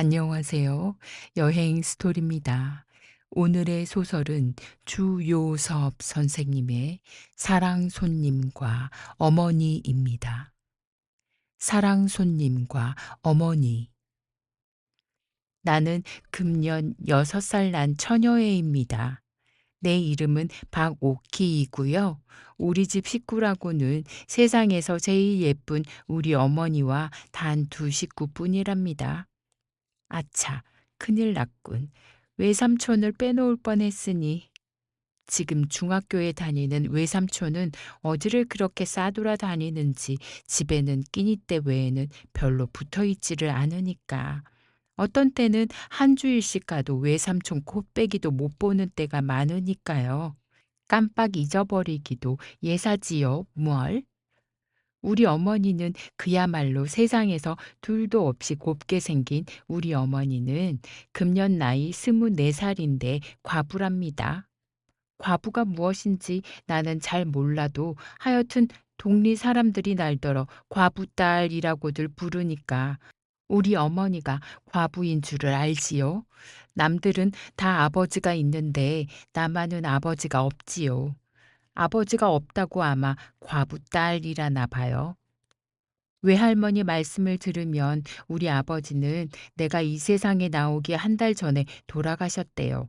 안녕하세요. 여행 스토리입니다. 오늘의 소설은 주요섭 선생님의 사랑 손님과 어머니입니다. 사랑 손님과 어머니. 나는 금년 6살 난 처녀애입니다. 내 이름은 박옥희이고요. 우리 집 식구라고는 세상에서 제일 예쁜 우리 어머니와 단 두 식구뿐이랍니다. 아차, 큰일 났군. 외삼촌을 빼놓을 뻔했으니. 지금 중학교에 다니는 외삼촌은 어디를 그렇게 싸돌아 다니는지 집에는 끼니 때 외에는 별로 붙어 있지를 않으니까. 어떤 때는 한 주일씩 가도 외삼촌 코빼기도 못 보는 때가 많으니까요. 깜빡 잊어버리기도 예사지요, 뭘? 우리 어머니는 그야말로 세상에서 둘도 없이 곱게 생긴 우리 어머니는 금년 나이 24살인데 과부랍니다. 과부가 무엇인지 나는 잘 몰라도 하여튼 동리 사람들이 날더러 과부딸이라고들 부르니까 우리 어머니가 과부인 줄을 알지요. 남들은 다 아버지가 있는데 나만은 아버지가 없지요. 아버지가 없다고 아마 과부딸이라나 봐요. 외할머니 말씀을 들으면 우리 아버지는 내가 이 세상에 나오기 한 달 전에 돌아가셨대요.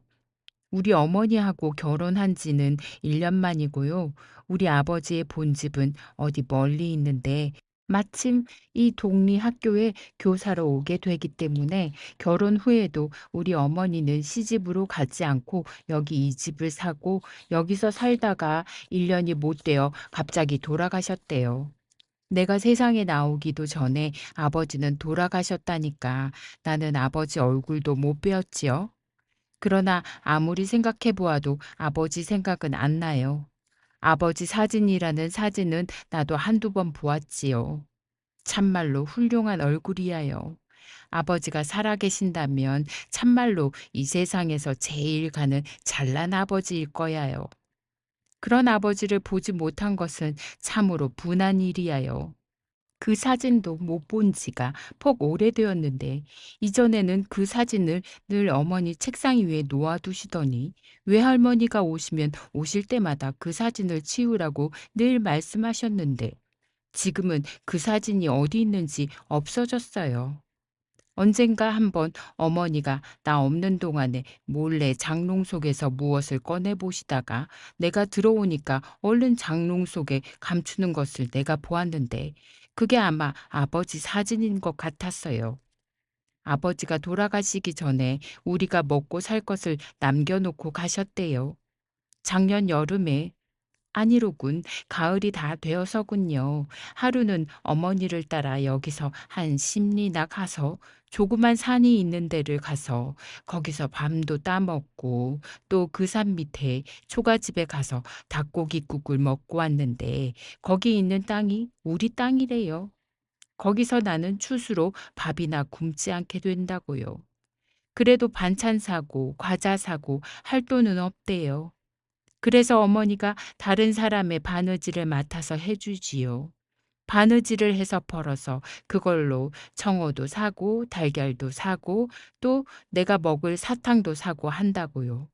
우리 어머니하고 결혼한 지는 1년 만이고요. 우리 아버지의 본집은 어디 멀리 있는데 마침 이 동리 학교에 교사로 오게 되기 때문에 결혼 후에도 우리 어머니는 시집으로 가지 않고 여기 이 집을 사고 여기서 살다가 1년이 못 되어 갑자기 돌아가셨대요. 내가 세상에 나오기도 전에 아버지는 돌아가셨다니까 나는 아버지 얼굴도 못 배웠지요. 그러나 아무리 생각해 보아도 아버지 생각은 안 나요. 아버지 사진이라는 사진은 나도 한두 번 보았지요. 참말로 훌륭한 얼굴이야요. 아버지가 살아계신다면 참말로 이 세상에서 제일 가는 잘난 아버지일 거야요. 그런 아버지를 보지 못한 것은 참으로 분한 일이야요. 그 사진도 못 본 지가 퍽 오래되었는데 이전에는 그 사진을 늘 어머니 책상 위에 놓아두시더니 외할머니가 오시면 오실 때마다 그 사진을 치우라고 늘 말씀하셨는데 지금은 그 사진이 어디 있는지 없어졌어요. 언젠가 한번 어머니가 나 없는 동안에 몰래 장롱 속에서 무엇을 꺼내 보시다가 내가 들어오니까 얼른 장롱 속에 감추는 것을 내가 보았는데 그게 아마 아버지 사진인 것 같았어요. 아버지가 돌아가시기 전에 우리가 먹고 살 것을 남겨놓고 가셨대요. 작년 여름에 아니로군. 가을이 다 되어서군요. 하루는 어머니를 따라 여기서 한 십리나 가서 조그만 산이 있는 데를 가서 거기서 밤도 따먹고 또 그 산 밑에 초가집에 가서 닭고기국을 먹고 왔는데 거기 있는 땅이 우리 땅이래요. 거기서 나는 추수로 밥이나 굶지 않게 된다고요. 그래도 반찬 사고 과자 사고 할 돈은 없대요. 그래서 어머니가 다른 사람의 바느질을 맡아서 해주지요. 바느질을 해서 벌어서 그걸로 청어도 사고 달걀도 사고 또 내가 먹을 사탕도 사고 한다고요.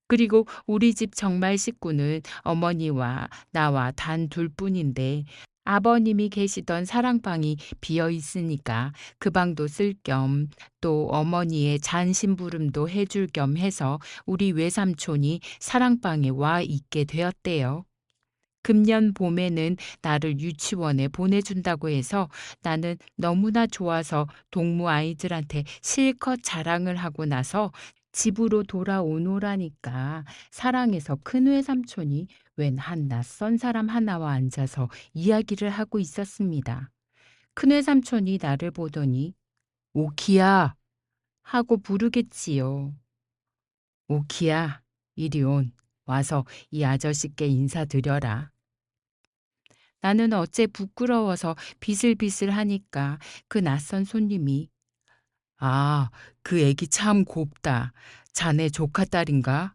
그리고 우리 집 정말 식구는 어머니와 나와 단 둘뿐인데 아버님이 계시던 사랑방이 비어 있으니까 그 방도 쓸 겸 또 어머니의 잔심부름도 해줄 겸 해서 우리 외삼촌이 사랑방에 와 있게 되었대요. 금년 봄에는 나를 유치원에 보내준다고 해서 나는 너무나 좋아서 동무 아이들한테 실컷 자랑을 하고 나서 집으로 돌아오노라니까 사랑해서 큰 외삼촌이 웬 한 낯선 사람 하나와 앉아서 이야기를 하고 있었습니다. 큰 외삼촌이 나를 보더니 오키야 하고 부르겠지요. 오키야 이리 온 와서 이 아저씨께 인사드려라. 나는 어째 부끄러워서 비슬비슬 하니까 그 낯선 손님이 아, 그 애기 참 곱다. 자네 조카 딸인가?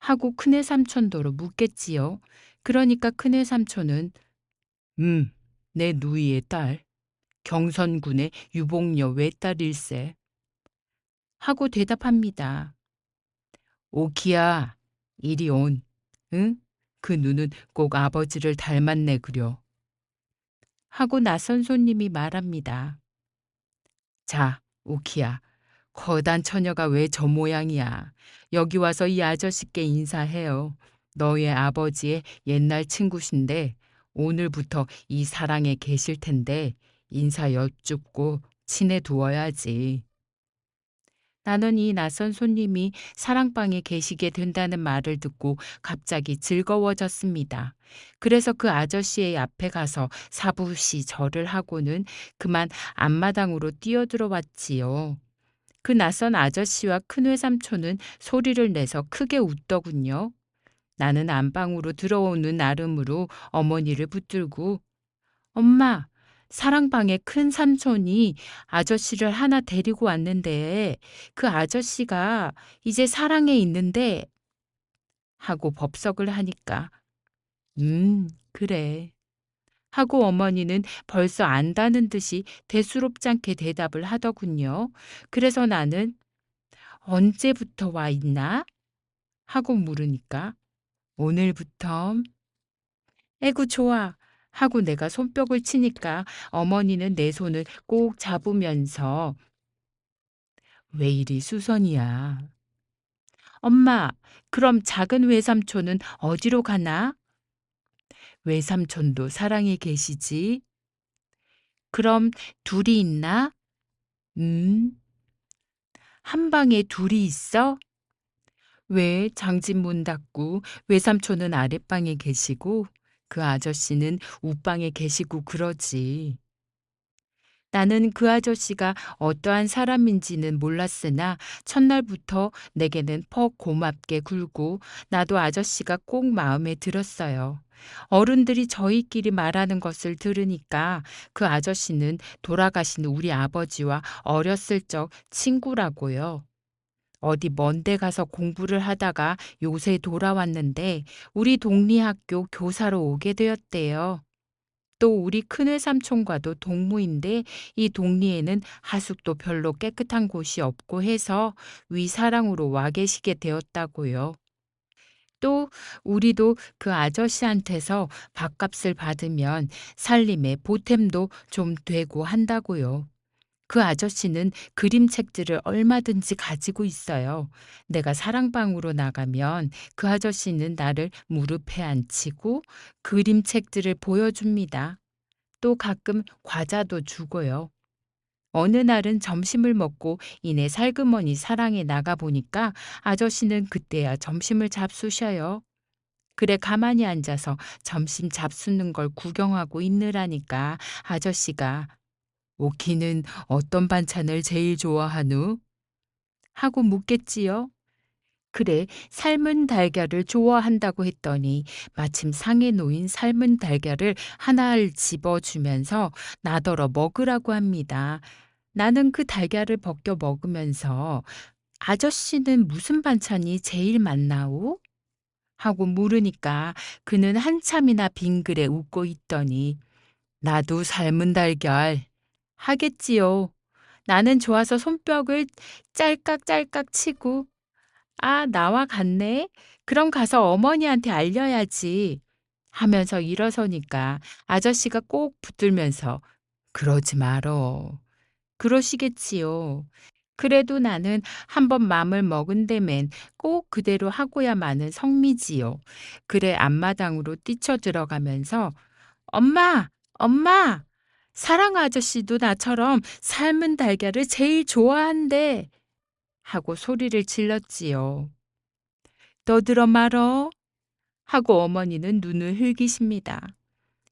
하고 큰애 삼촌더러 묻겠지요. 그러니까 큰애 삼촌은 내 누이의 딸. 경선군의 유복녀 외딸일세. 하고 대답합니다. 오키야, 이리 온. 응? 그 눈은 꼭 아버지를 닮았네 그려. 하고 낯선 손님이 말합니다. 자, 오키야. 거단 처녀가 왜 저 모양이야. 여기 와서 이 아저씨께 인사해요. 너의 아버지의 옛날 친구신데 오늘부터 이 사랑에 계실 텐데 인사 여쭙고 친해 두어야지. 나는 이 낯선 손님이 사랑방에 계시게 된다는 말을 듣고 갑자기 즐거워졌습니다. 그래서 그 아저씨의 앞에 가서 사부시 절을 하고는 그만 앞마당으로 뛰어들어왔지요. 그 낯선 아저씨와 큰 외삼촌은 소리를 내서 크게 웃더군요. 나는 안방으로 들어오는 나름으로 어머니를 붙들고 엄마, 사랑방에 큰 삼촌이 아저씨를 하나 데리고 왔는데 그 아저씨가 이제 사랑에 있는데 하고 법석을 하니까 그래. 하고 어머니는 벌써 안다는 듯이 대수롭지 않게 대답을 하더군요. 그래서 나는 언제부터 와 있나? 하고 물으니까 오늘부터. 에구 좋아. 하고 내가 손뼉을 치니까 어머니는 내 손을 꼭 잡으면서 왜 이리 수선이야. 엄마, 그럼 작은 외삼촌은 어디로 가나? 외삼촌도 사랑에 계시지. 그럼 둘이 있나? 음, 한 방에 둘이 있어? 왜 장집 문 닫고 외삼촌은 아랫방에 계시고 그 아저씨는 윗방에 계시고 그러지. 나는 그 아저씨가 어떠한 사람인지는 몰랐으나 첫날부터 내게는 퍽 고맙게 굴고 나도 아저씨가 꼭 마음에 들었어요. 어른들이 저희끼리 말하는 것을 들으니까 그 아저씨는 돌아가신 우리 아버지와 어렸을 적 친구라고요. 어디 먼데 가서 공부를 하다가 요새 돌아왔는데 우리 동리학교 교사로 오게 되었대요. 또 우리 큰외삼촌과도 동무인데 이 동리에는 하숙도 별로 깨끗한 곳이 없고 해서 위사랑으로 와 계시게 되었다고요. 또 우리도 그 아저씨한테서 밥값을 받으면 살림에 보탬도 좀 되고 한다고요. 그 아저씨는 그림책들을 얼마든지 가지고 있어요. 내가 사랑방으로 나가면 그 아저씨는 나를 무릎에 앉히고 그림책들을 보여줍니다. 또 가끔 과자도 주고요. 어느 날은 점심을 먹고 이내 살그머니 사랑에 나가 보니까 아저씨는 그때야 점심을 잡수셔요. 그래 가만히 앉아서 점심 잡수는 걸 구경하고 있느라니까 아저씨가 오키는 어떤 반찬을 제일 좋아하누? 하고 묻겠지요. 그래, 삶은 달걀을 좋아한다고 했더니 마침 상에 놓인 삶은 달걀을 하나를 집어주면서 나더러 먹으라고 합니다. 나는 그 달걀을 벗겨 먹으면서 아저씨는 무슨 반찬이 제일 맛나오? 하고 물으니까 그는 한참이나 빙그레 웃고 있더니 나도 삶은 달걀 하겠지요. 나는 좋아서 손뼉을 짤깍짤깍 치고 아, 나와 같네. 그럼 가서 어머니한테 알려야지. 하면서 일어서니까 아저씨가 꼭 붙들면서 그러지 말어. 그러시겠지요. 그래도 나는 한번 맘을 먹은 데면 꼭 그대로 하고야마는 성미지요. 그래 앞마당으로 뛰쳐 들어가면서 엄마, 엄마! 사랑 아저씨도 나처럼 삶은 달걀을 제일 좋아한대. 하고 소리를 질렀지요. 떠들어 말어. 하고 어머니는 눈을 흘기십니다.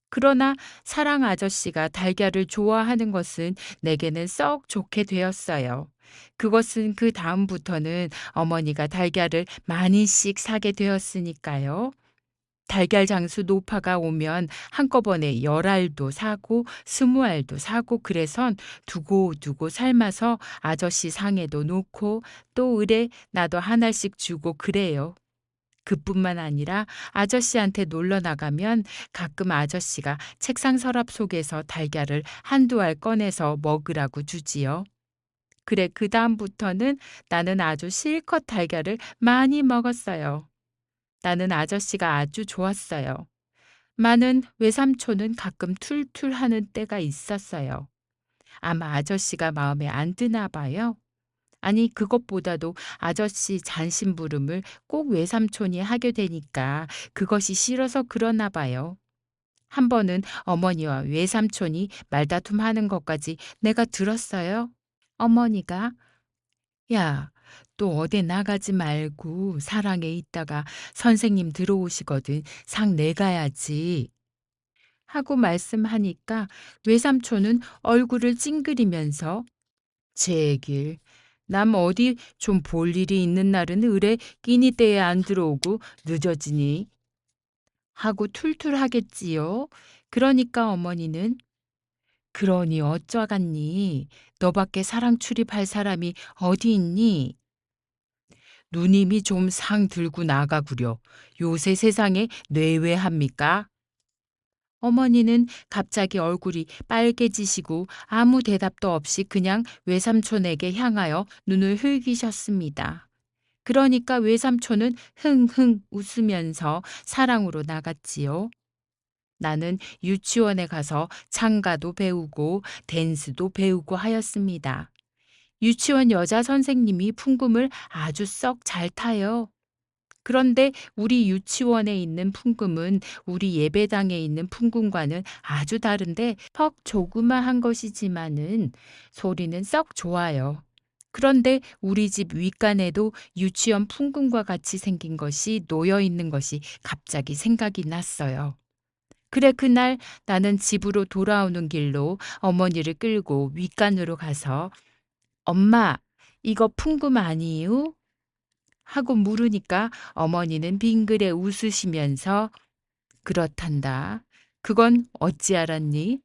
그러나 사랑 아저씨가 달걀을 좋아하는 것은 내게는 썩 좋게 되었어요. 그것은 그 다음부터는 어머니가 달걀을 많이씩 사게 되었으니까요. 달걀 장수 노파가 오면 한꺼번에 10알도 사고 20알도 사고 그래선 두고두고 삶아서 아저씨 상에도 놓고 또 을에 나도 하나씩 주고 그래요. 그뿐만 아니라 아저씨한테 놀러 나가면 가끔 아저씨가 책상 서랍 속에서 달걀을 한두 알 꺼내서 먹으라고 주지요. 그래, 그다음부터는 나는 아주 실컷 달걀을 많이 먹었어요. 나는 아저씨가 아주 좋았어요. 많은 외삼촌은 가끔 툴툴하는 때가 있었어요. 아마 아저씨가 마음에 안 드나 봐요. 아니, 그것보다도 아저씨 잔심부름을 꼭 외삼촌이 하게 되니까 그것이 싫어서 그러나 봐요. 한 번은 어머니와 외삼촌이 말다툼하는 것까지 내가 들었어요. 어머니가 야, 또 어디 나가지 말고 사랑에 있다가 선생님 들어오시거든 상 내가야지 하고 말씀하니까 외삼촌은 얼굴을 찡그리면서 제길 남 어디 좀 볼 일이 있는 날은 의뢰 끼니 때에 안 들어오고 늦어지니 하고 툴툴하겠지요. 그러니까 어머니는 그러니 어쩌겠니? 너밖에 사랑 출입할 사람이 어디 있니? 누님이 좀 상 들고 나가구려. 요새 세상에 뇌외합니까? 어머니는 갑자기 얼굴이 빨개지시고 아무 대답도 없이 그냥 외삼촌에게 향하여 눈을 흘기셨습니다. 그러니까 외삼촌은 흥흥 웃으면서 사랑으로 나갔지요. 나는 유치원에 가서 창가도 배우고 댄스도 배우고 하였습니다. 유치원 여자 선생님이 풍금을 아주 썩 잘 타요. 그런데 우리 유치원에 있는 풍금은 우리 예배당에 있는 풍금과는 아주 다른데 퍽 조그마한 것이지만은 소리는 썩 좋아요. 그런데 우리 집 윗간에도 유치원 풍금과 같이 생긴 것이 놓여 있는 것이 갑자기 생각이 났어요. 그래, 그날 나는 집으로 돌아오는 길로 어머니를 끌고 윗간으로 가서 엄마, 이거 풍금 아니유? 하고 물으니까 어머니는 빙그레 웃으시면서 그렇단다. 그건 어찌 알았니?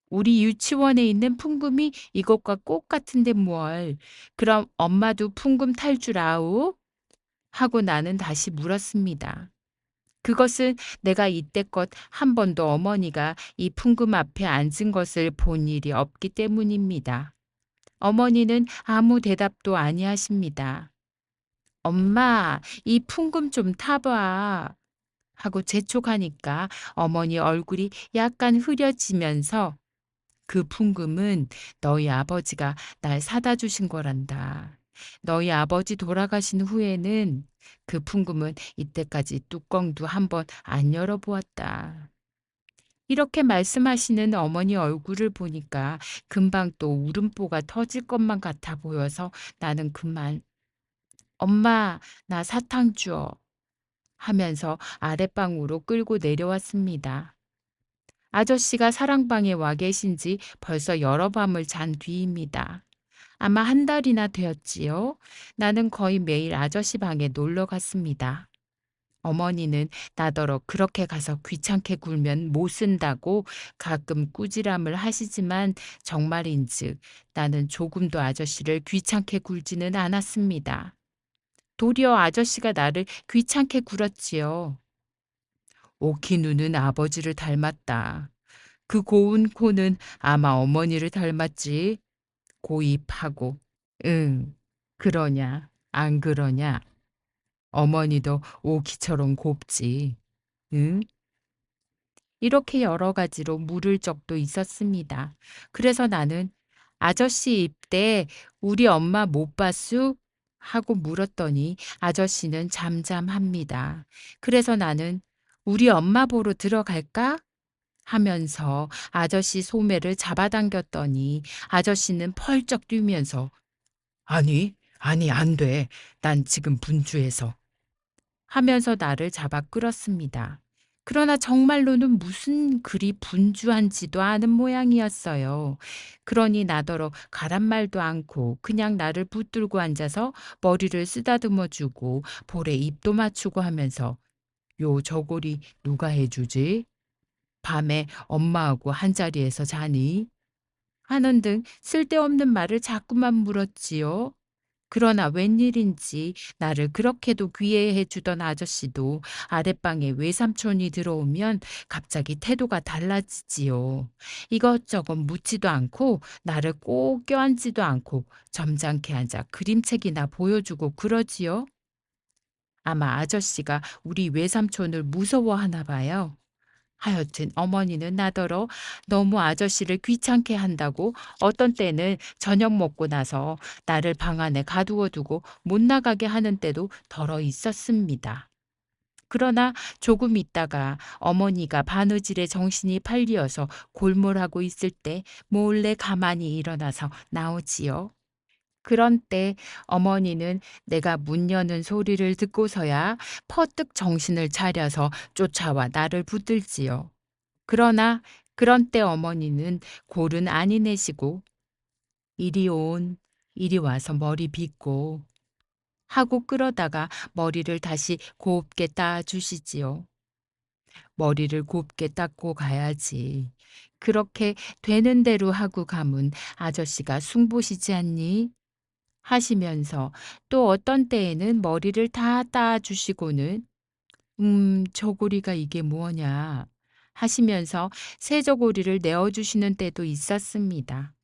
우리 유치원에 있는 풍금이 이것과 꼭 같은데 뭘. 그럼 엄마도 풍금 탈 줄 아우? 하고 나는 다시 물었습니다. 그것은 내가 이때껏 한 번도 어머니가 이 풍금 앞에 앉은 것을 본 일이 없기 때문입니다. 어머니는 아무 대답도 아니하십니다. 엄마, 이 풍금 좀 타봐. 하고 재촉하니까 어머니 얼굴이 약간 흐려지면서 그 풍금은 너희 아버지가 날 사다 주신 거란다. 너희 아버지 돌아가신 후에는 그 풍금은 이때까지 뚜껑도 한번 안 열어보았다. 이렇게 말씀하시는 어머니 얼굴을 보니까 금방 또 울음보가 터질 것만 같아 보여서 나는 그만 엄마, 나 사탕 줘 하면서 아랫방으로 끌고 내려왔습니다. 아저씨가 사랑방에 와 계신 지 벌써 여러 밤을 잔 뒤입니다. 아마 한 달이나 되었지요. 나는 거의 매일 아저씨 방에 놀러 갔습니다. 어머니는 나더러 그렇게 가서 귀찮게 굴면 못 쓴다고 가끔 꾸지람을 하시지만 정말인즉 나는 조금도 아저씨를 귀찮게 굴지는 않았습니다. 도리어 아저씨가 나를 귀찮게 굴었지요. 오키 누는 아버지를 닮았다. 그 고운 코는 아마 어머니를 닮았지. 고입하고. 응, 그러냐, 안 그러냐. 어머니도 오키처럼 곱지. 응? 이렇게 여러 가지로 물을 적도 있었습니다. 그래서 나는 아저씨 입대 우리 엄마 못 봤수? 하고 물었더니 아저씨는 잠잠합니다. 그래서 나는 우리 엄마 보러 들어갈까? 하면서 아저씨 소매를 잡아당겼더니 아저씨는 펄쩍 뛰면서 아니, 아니, 안 돼. 난 지금 분주해서. 하면서 나를 잡아 끌었습니다. 그러나 정말로는 무슨 그리 분주한지도 아는 모양이었어요. 그러니 나더러 가란 말도 않고 그냥 나를 붙들고 앉아서 머리를 쓰다듬어 주고 볼에 입도 맞추고 하면서 요 저고리 누가 해주지? 밤에 엄마하고 한자리에서 자니? 하는 등 쓸데없는 말을 자꾸만 물었지요. 그러나 웬일인지 나를 그렇게도 귀해해 주던 아저씨도 아랫방에 외삼촌이 들어오면 갑자기 태도가 달라지지요. 이것저것 묻지도 않고 나를 꼭 껴안지도 않고 점잖게 앉아 그림책이나 보여주고 그러지요. 아마 아저씨가 우리 외삼촌을 무서워하나 봐요. 하여튼 어머니는 나더러 너무 아저씨를 귀찮게 한다고 어떤 때는 저녁 먹고 나서 나를 방 안에 가두어 두고 못 나가게 하는 때도 덜어 있었습니다. 그러나 조금 있다가 어머니가 바느질에 정신이 팔리어서 골몰하고 있을 때 몰래 가만히 일어나서 나오지요. 그런 때 어머니는 내가 문 여는 소리를 듣고서야 퍼뜩 정신을 차려서 쫓아와 나를 붙들지요. 그러나 그런 때 어머니는 골은 아니 내시고 이리 온, 이리 와서 머리 빗고 하고 끌어다가 머리를 다시 곱게 따주시지요. 머리를 곱게 닦고 가야지. 그렇게 되는 대로 하고 가면 아저씨가 숭보시지 않니? 하시면서 또 어떤 때에는 머리를 다 따주시고는 저고리가 이게 뭐냐 하시면서 새저고리를 내어주시는 때도 있었습니다.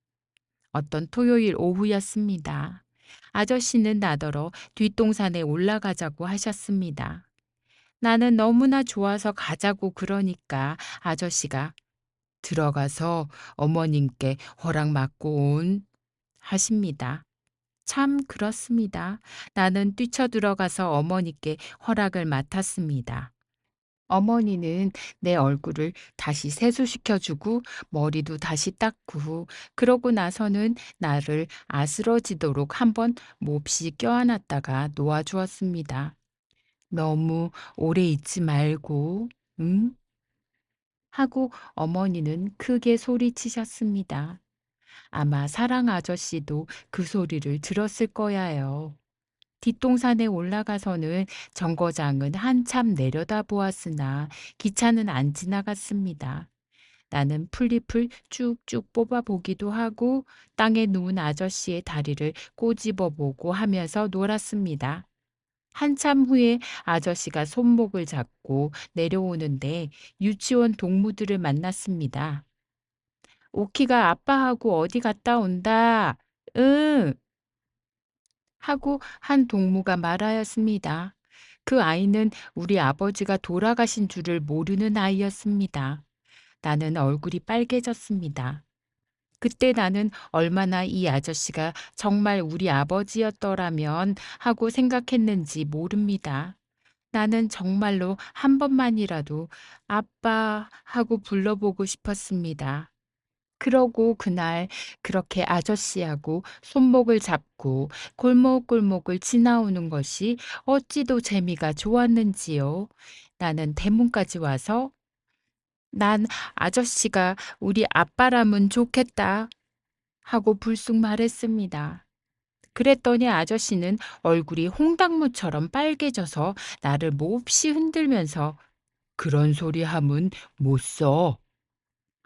어떤 토요일 오후였습니다. 아저씨는 나더러 뒷동산에 올라가자고 하셨습니다. 나는 너무나 좋아서 가자고 그러니까 아저씨가 들어가서 어머님께 허락 받고 온 하십니다. 참 그렇습니다. 나는 뛰쳐들어가서 어머니께 허락을 맡았습니다. 어머니는 내 얼굴을 다시 세수시켜주고 머리도 다시 닦고 그러고 나서는 나를 아스러지도록 한번 몹시 껴안았다가 놓아주었습니다. 너무 오래 있지 말고, 응? 하고 어머니는 크게 소리치셨습니다. 아마 사랑 아저씨도 그 소리를 들었을 거야요. 뒷동산에 올라가서는 정거장은 한참 내려다 보았으나 기차는 안 지나갔습니다. 나는 풀잎을 쭉쭉 뽑아보기도 하고 땅에 누운 아저씨의 다리를 꼬집어 보고 하면서 놀았습니다. 한참 후에 아저씨가 손목을 잡고 내려오는데 유치원 동무들을 만났습니다. 오키가 아빠하고 어디 갔다 온다. 응. 하고 한 동무가 말하였습니다. 그 아이는 우리 아버지가 돌아가신 줄을 모르는 아이였습니다. 나는 얼굴이 빨개졌습니다. 그때 나는 얼마나 이 아저씨가 정말 우리 아버지였더라면 하고 생각했는지 모릅니다. 나는 정말로 한 번만이라도 아빠 하고 불러보고 싶었습니다. 그러고 그날 그렇게 아저씨하고 손목을 잡고 골목골목을 지나오는 것이 어찌도 재미가 좋았는지요. 나는 대문까지 와서 난 아저씨가 우리 아빠라면 좋겠다 하고 불쑥 말했습니다. 그랬더니 아저씨는 얼굴이 홍당무처럼 빨개져서 나를 몹시 흔들면서 그런 소리 하면 못 써.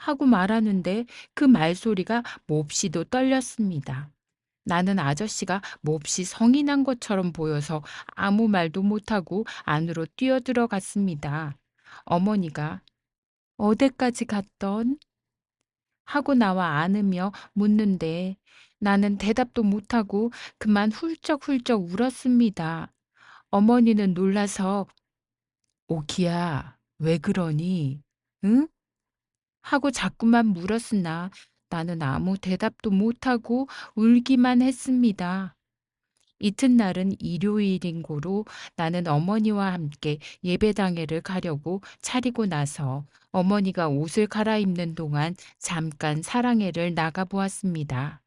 하고 말하는데 그 말소리가 몹시도 떨렸습니다. 나는 아저씨가 몹시 성이 난 것처럼 보여서 아무 말도 못하고 안으로 뛰어들어갔습니다. 어머니가 어디까지 갔던? 하고 나와 안으며 묻는데 나는 대답도 못하고 그만 훌쩍훌쩍 울었습니다. 어머니는 놀라서 오키야, 왜 그러니? 응? 하고 자꾸만 물었으나 나는 아무 대답도 못하고 울기만 했습니다. 이튿날은 일요일인 고로 나는 어머니와 함께 예배당에를 가려고 차리고 나서 어머니가 옷을 갈아입는 동안 잠깐 사랑회를 나가보았습니다.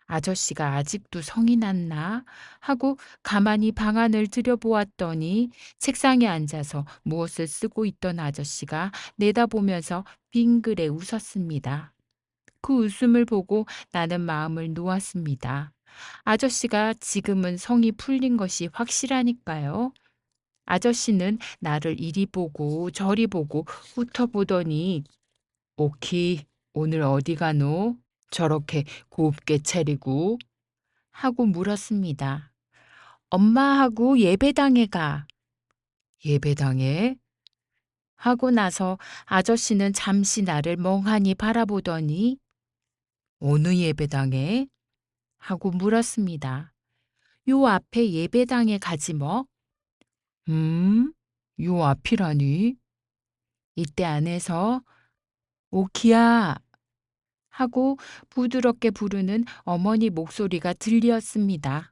아저씨가 아직도 성이 났나? 하고 가만히 방 안을 들여보았더니 책상에 앉아서 무엇을 쓰고 있던 아저씨가 내다보면서 빙그레 웃었습니다. 그 웃음을 보고 나는 마음을 놓았습니다. 아저씨가 지금은 성이 풀린 것이 확실하니까요. 아저씨는 나를 이리 보고 저리 보고 훑어보더니 오키, 오늘 어디 가노? 저렇게 곱게 차리고 하고 물었습니다. 엄마하고 예배당에 가. 예배당에? 하고 나서 아저씨는 잠시 나를 멍하니 바라보더니 어느 예배당에? 하고 물었습니다. 요 앞에 예배당에 가지 뭐. 요 앞이라니? 이때 안에서 오키야 하고 부드럽게 부르는 어머니 목소리가 들렸습니다.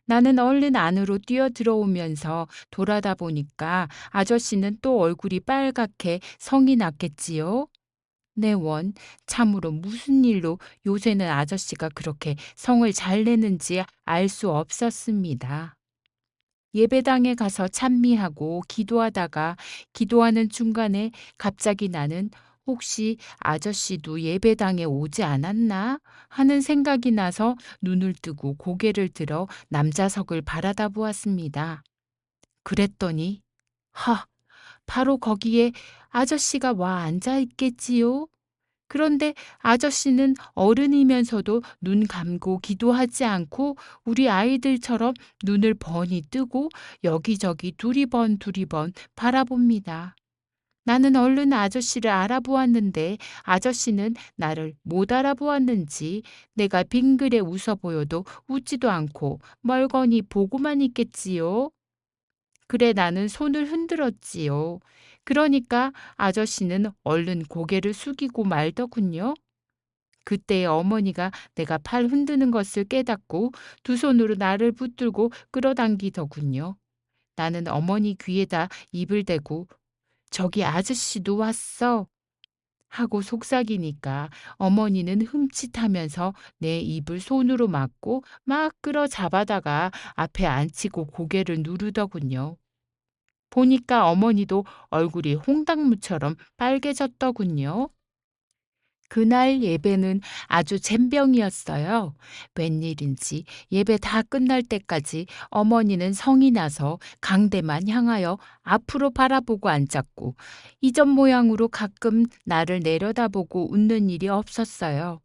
나는 얼른 안으로 뛰어 들어오면서 돌아다 보니까 아저씨는 또 얼굴이 빨갛게 성이 났겠지요. 네, 원, 참으로 무슨 일로 요새는 아저씨가 그렇게 성을 잘 내는지 알 수 없었습니다. 예배당에 가서 찬미하고 기도하다가 기도하는 중간에 갑자기 나는 혹시 아저씨도 예배당에 오지 않았나 하는 생각이 나서 눈을 뜨고 고개를 들어 남자석을 바라다 보았습니다. 그랬더니 바로 거기에 아저씨가 와 앉아 있겠지요. 그런데 아저씨는 어른이면서도 눈 감고 기도하지 않고 우리 아이들처럼 눈을 번이 뜨고 여기저기 두리번 바라봅니다. 나는 얼른 아저씨를 알아보았는데 아저씨는 나를 못 알아보았는지 내가 빙그레 웃어 보여도 웃지도 않고 멀거니 보고만 있겠지요. 그래 나는 손을 흔들었지요. 그러니까 아저씨는 얼른 고개를 숙이고 말더군요. 그때 어머니가 내가 팔 흔드는 것을 깨닫고 두 손으로 나를 붙들고 끌어당기더군요. 나는 어머니 귀에다 입을 대고 저기 아저씨도 왔어 하고 속삭이니까 어머니는 흠칫하면서 내 입을 손으로 막고 막 끌어 잡아다가 앞에 앉히고 고개를 누르더군요. 보니까 어머니도 얼굴이 홍당무처럼 빨개졌더군요. 그날 예배는 아주 젬병이었어요. 웬일인지 예배 다 끝날 때까지 어머니는 성이 나서 강대만 향하여 앞으로 바라보고 앉았고 이전 모양으로 가끔 나를 내려다보고 웃는 일이 없었어요.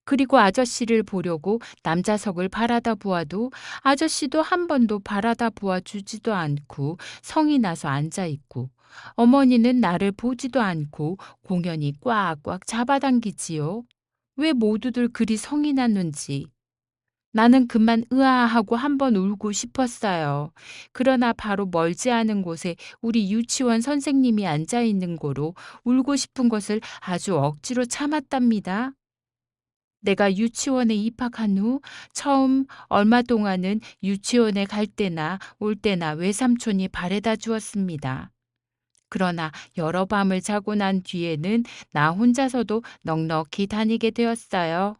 그리고 아저씨를 보려고 남자석을 바라다 보아도 아저씨도 한 번도 바라다 보아 주지도 않고 성이 나서 앉아 있고 어머니는 나를 보지도 않고 공연히 꽉꽉 잡아당기지요. 왜 모두들 그리 성이 났는지. 나는 그만 으아하고 한 번 울고 싶었어요. 그러나 바로 멀지 않은 곳에 우리 유치원 선생님이 앉아 있는 거로 울고 싶은 것을 아주 억지로 참았답니다. 내가 유치원에 입학한 후 처음 얼마 동안은 유치원에 갈 때나 올 때나 외삼촌이 바래다 주었습니다. 그러나 여러 밤을 자고 난 뒤에는 나 혼자서도 넉넉히 다니게 되었어요.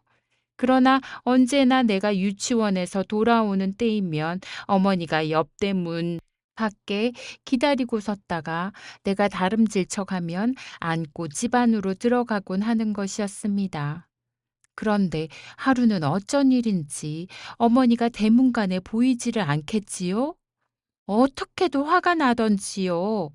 그러나 언제나 내가 유치원에서 돌아오는 때이면 어머니가 옆대 문 밖에 기다리고 섰다가 내가 다름질 척하면 안고 집 안으로 들어가곤 하는 것이었습니다. 그런데 하루는 어쩐 일인지 어머니가 대문간에 보이지를 않겠지요? 어떻게도 화가 나던지요.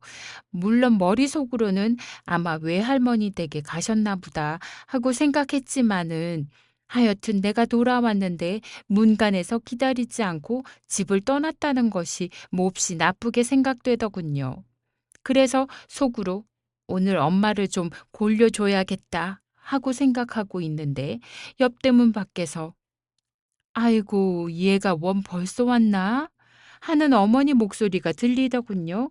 물론 머릿속으로는 아마 외할머니 댁에 가셨나 보다 하고 생각했지만은 하여튼 내가 돌아왔는데 문간에서 기다리지 않고 집을 떠났다는 것이 몹시 나쁘게 생각되더군요. 그래서 속으로 오늘 엄마를 좀 골려줘야겠다 하고 생각하고 있는데 옆대문 밖에서 아이고 얘가 원 벌써 왔나? 하는 어머니 목소리가 들리더군요.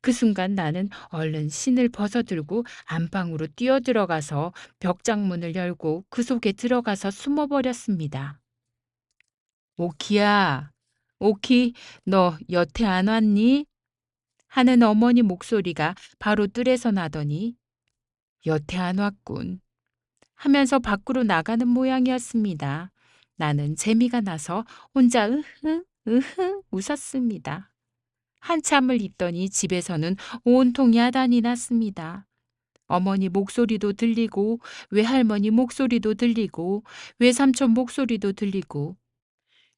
그 순간 나는 얼른 신을 벗어들고 안방으로 뛰어들어가서 벽장문을 열고 그 속에 들어가서 숨어버렸습니다. 오키야, 오키, 너 여태 안 왔니? 하는 어머니 목소리가 바로 뜰에서 나더니 여태 안 왔군 하면서 밖으로 나가는 모양이었습니다. 나는 재미가 나서 혼자 으흐 웃었습니다. 한참을 있더니 집에서는 온통이 야단이 났습니다. 어머니 목소리도 들리고 외할머니 목소리도 들리고 외삼촌 목소리도 들리고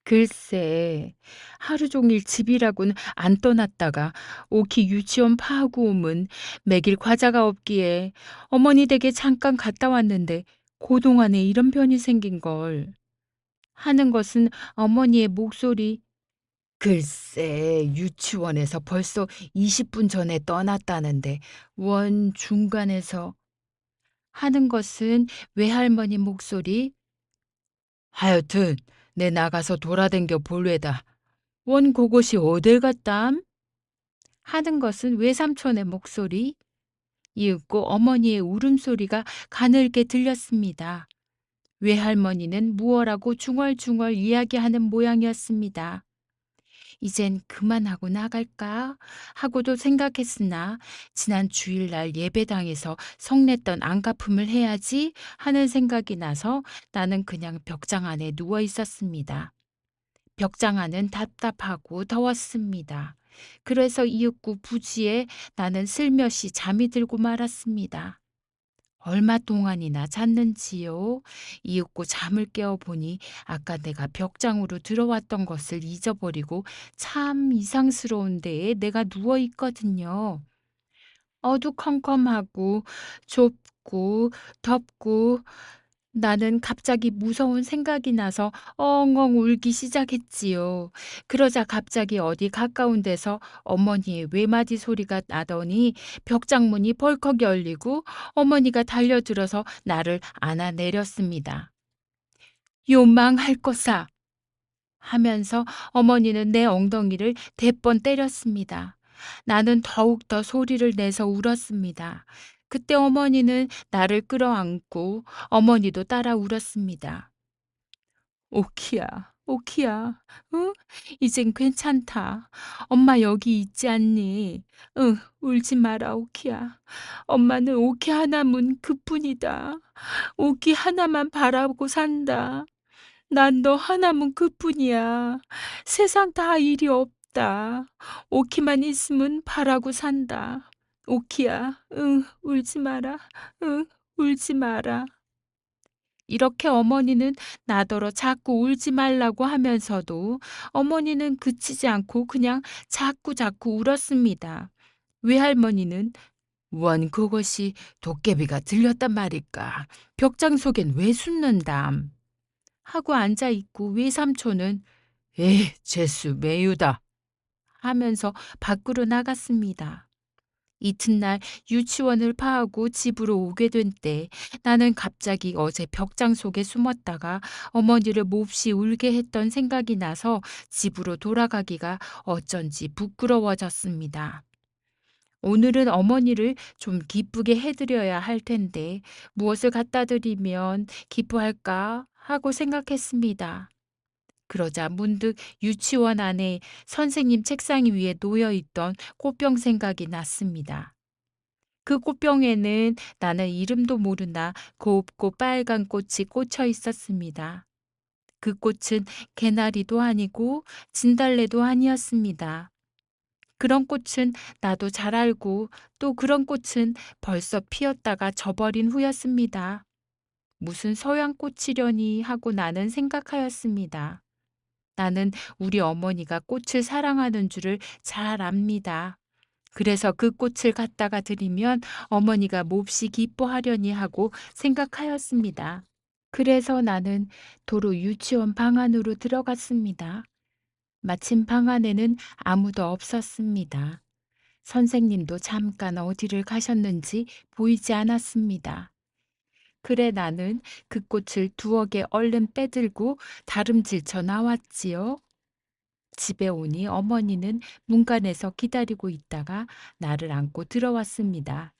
글쎄 하루 종일 집이라곤 안 떠났다가 오키 유치원 파하고 오면 먹일 과자가 없기에 어머니 댁에 잠깐 갔다 왔는데 그동안에 이런 변이 생긴 걸. 하는 것은 어머니의 목소리. 글쎄, 유치원에서 벌써 20분 전에 떠났다는데 원 중간에서 하는 것은 외할머니 목소리. 하여튼 내 나가서 돌아댕겨 볼래다. 원 그곳이 어딜 갔담? 하는 것은 외삼촌의 목소리. 이윽고 어머니의 울음소리가 가늘게 들렸습니다. 외할머니는 무어라고 중얼중얼 이야기하는 모양이었습니다. 이젠 그만하고 나갈까 하고도 생각했으나 지난 주일날 예배당에서 성냈던 안가품을 해야지 하는 생각이 나서 나는 그냥 벽장 안에 누워 있었습니다. 벽장 안은 답답하고 더웠습니다. 그래서 이윽고 부지에 나는 슬며시 잠이 들고 말았습니다. 얼마 동안이나 잤는지요? 이윽고 잠을 깨어보니 아까 내가 벽장으로 들어왔던 것을 잊어버리고 참 이상스러운 데에 내가 누워 있거든요. 어두컴컴하고 좁고 덥고 나는 갑자기 무서운 생각이 나서 엉엉 울기 시작했지요. 그러자 갑자기 어디 가까운 데서 어머니의 외마디 소리가 나더니 벽장문이 벌컥 열리고 어머니가 달려들어서 나를 안아내렸습니다. 요망할 거사 하면서 어머니는 내 엉덩이를 대번 때렸습니다. 나는 더욱더 소리를 내서 울었습니다. 그때 어머니는 나를 끌어안고 어머니도 따라 울었습니다. 오키야, 오키야, 응? 이젠 괜찮다. 엄마 여기 있지 않니? 응, 울지 마라, 오키야. 엄마는 오키 하나면 그뿐이다. 오키 하나만 바라보고 산다. 난 너 하나면 그뿐이야. 세상 다 일이 없다. 오키만 있으면 바라고 산다. 오키야, 응, 울지 마라. 응, 울지 마라. 이렇게 어머니는 나더러 자꾸 울지 말라고 하면서도 어머니는 그치지 않고 그냥 자꾸 울었습니다. 외할머니는 원 그것이 도깨비가 들렸단 말일까. 벽장 속엔 왜 숨는담? 하고 앉아있고 외삼촌은 재수 매유다 하면서 밖으로 나갔습니다. 이튿날 유치원을 파하고 집으로 오게 된 때 나는 갑자기 어제 벽장 속에 숨었다가 어머니를 몹시 울게 했던 생각이 나서 집으로 돌아가기가 어쩐지 부끄러워졌습니다. 오늘은 어머니를 좀 기쁘게 해드려야 할 텐데 무엇을 갖다 드리면 기뻐할까 하고 생각했습니다. 그러자 문득 유치원 안에 선생님 책상 위에 놓여 있던 꽃병 생각이 났습니다. 그 꽃병에는 나는 이름도 모르나 곱고 빨간 꽃이 꽂혀 있었습니다. 그 꽃은 개나리도 아니고 진달래도 아니었습니다. 그런 꽃은 나도 잘 알고 또 그런 꽃은 벌써 피었다가 져버린 후였습니다. 무슨 서양꽃이려니 하고 나는 생각하였습니다. 나는 우리 어머니가 꽃을 사랑하는 줄을 잘 압니다. 그래서 그 꽃을 갖다가 드리면 어머니가 몹시 기뻐하려니 하고 생각하였습니다. 그래서 나는 도로 유치원 방 안으로 들어갔습니다. 마침 방 안에는 아무도 없었습니다. 선생님도 잠깐 어디를 가셨는지 보이지 않았습니다. 그래 나는 그 꽃을 두억에 얼른 빼들고 다름질쳐 나왔지요. 집에 오니 어머니는 문간에서 기다리고 있다가 나를 안고 들어왔습니다.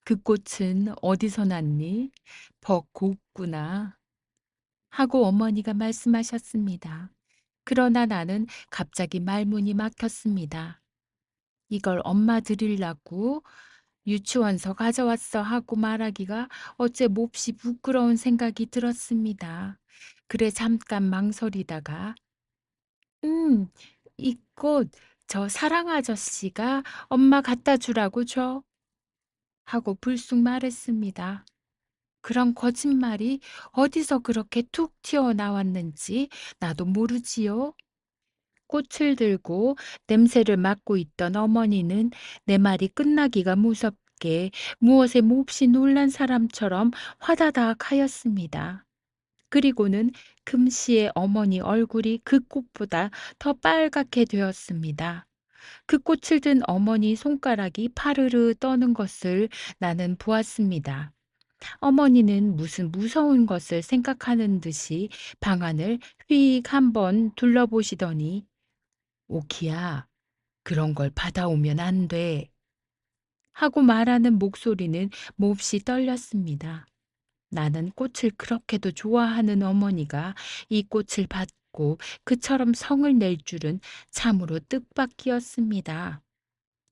그 꽃은 어디서 났니? 벅 곱구나. 하고 어머니가 말씀하셨습니다. 그러나 나는 갑자기 말문이 막혔습니다. 이걸 엄마 드리려고 유치원서 가져왔어 하고 말하기가 어째 몹시 부끄러운 생각이 들었습니다. 그래 잠깐 망설이다가 이 꽃 저 사랑 아저씨가 엄마 갖다 주라고 줘 하고 불쑥 말했습니다. 그런 거짓말이 어디서 그렇게 툭 튀어나왔는지 나도 모르지요. 꽃을 들고 냄새를 맡고 있던 어머니는 내 말이 끝나기가 무섭게 무엇에 몹시 놀란 사람처럼 화다닥 하였습니다. 그리고는 금시에 어머니 얼굴이 그 꽃보다 더 빨갛게 되었습니다. 그 꽃을 든 어머니 손가락이 파르르 떠는 것을 나는 보았습니다. 어머니는 무슨 무서운 것을 생각하는 듯이 방안을 휙 한번 둘러보시더니 오키야, 그런 걸 받아오면 안 돼. 하고 말하는 목소리는 몹시 떨렸습니다. 나는 꽃을 그렇게도 좋아하는 어머니가 이 꽃을 받고 그처럼 성을 낼 줄은 참으로 뜻밖이었습니다.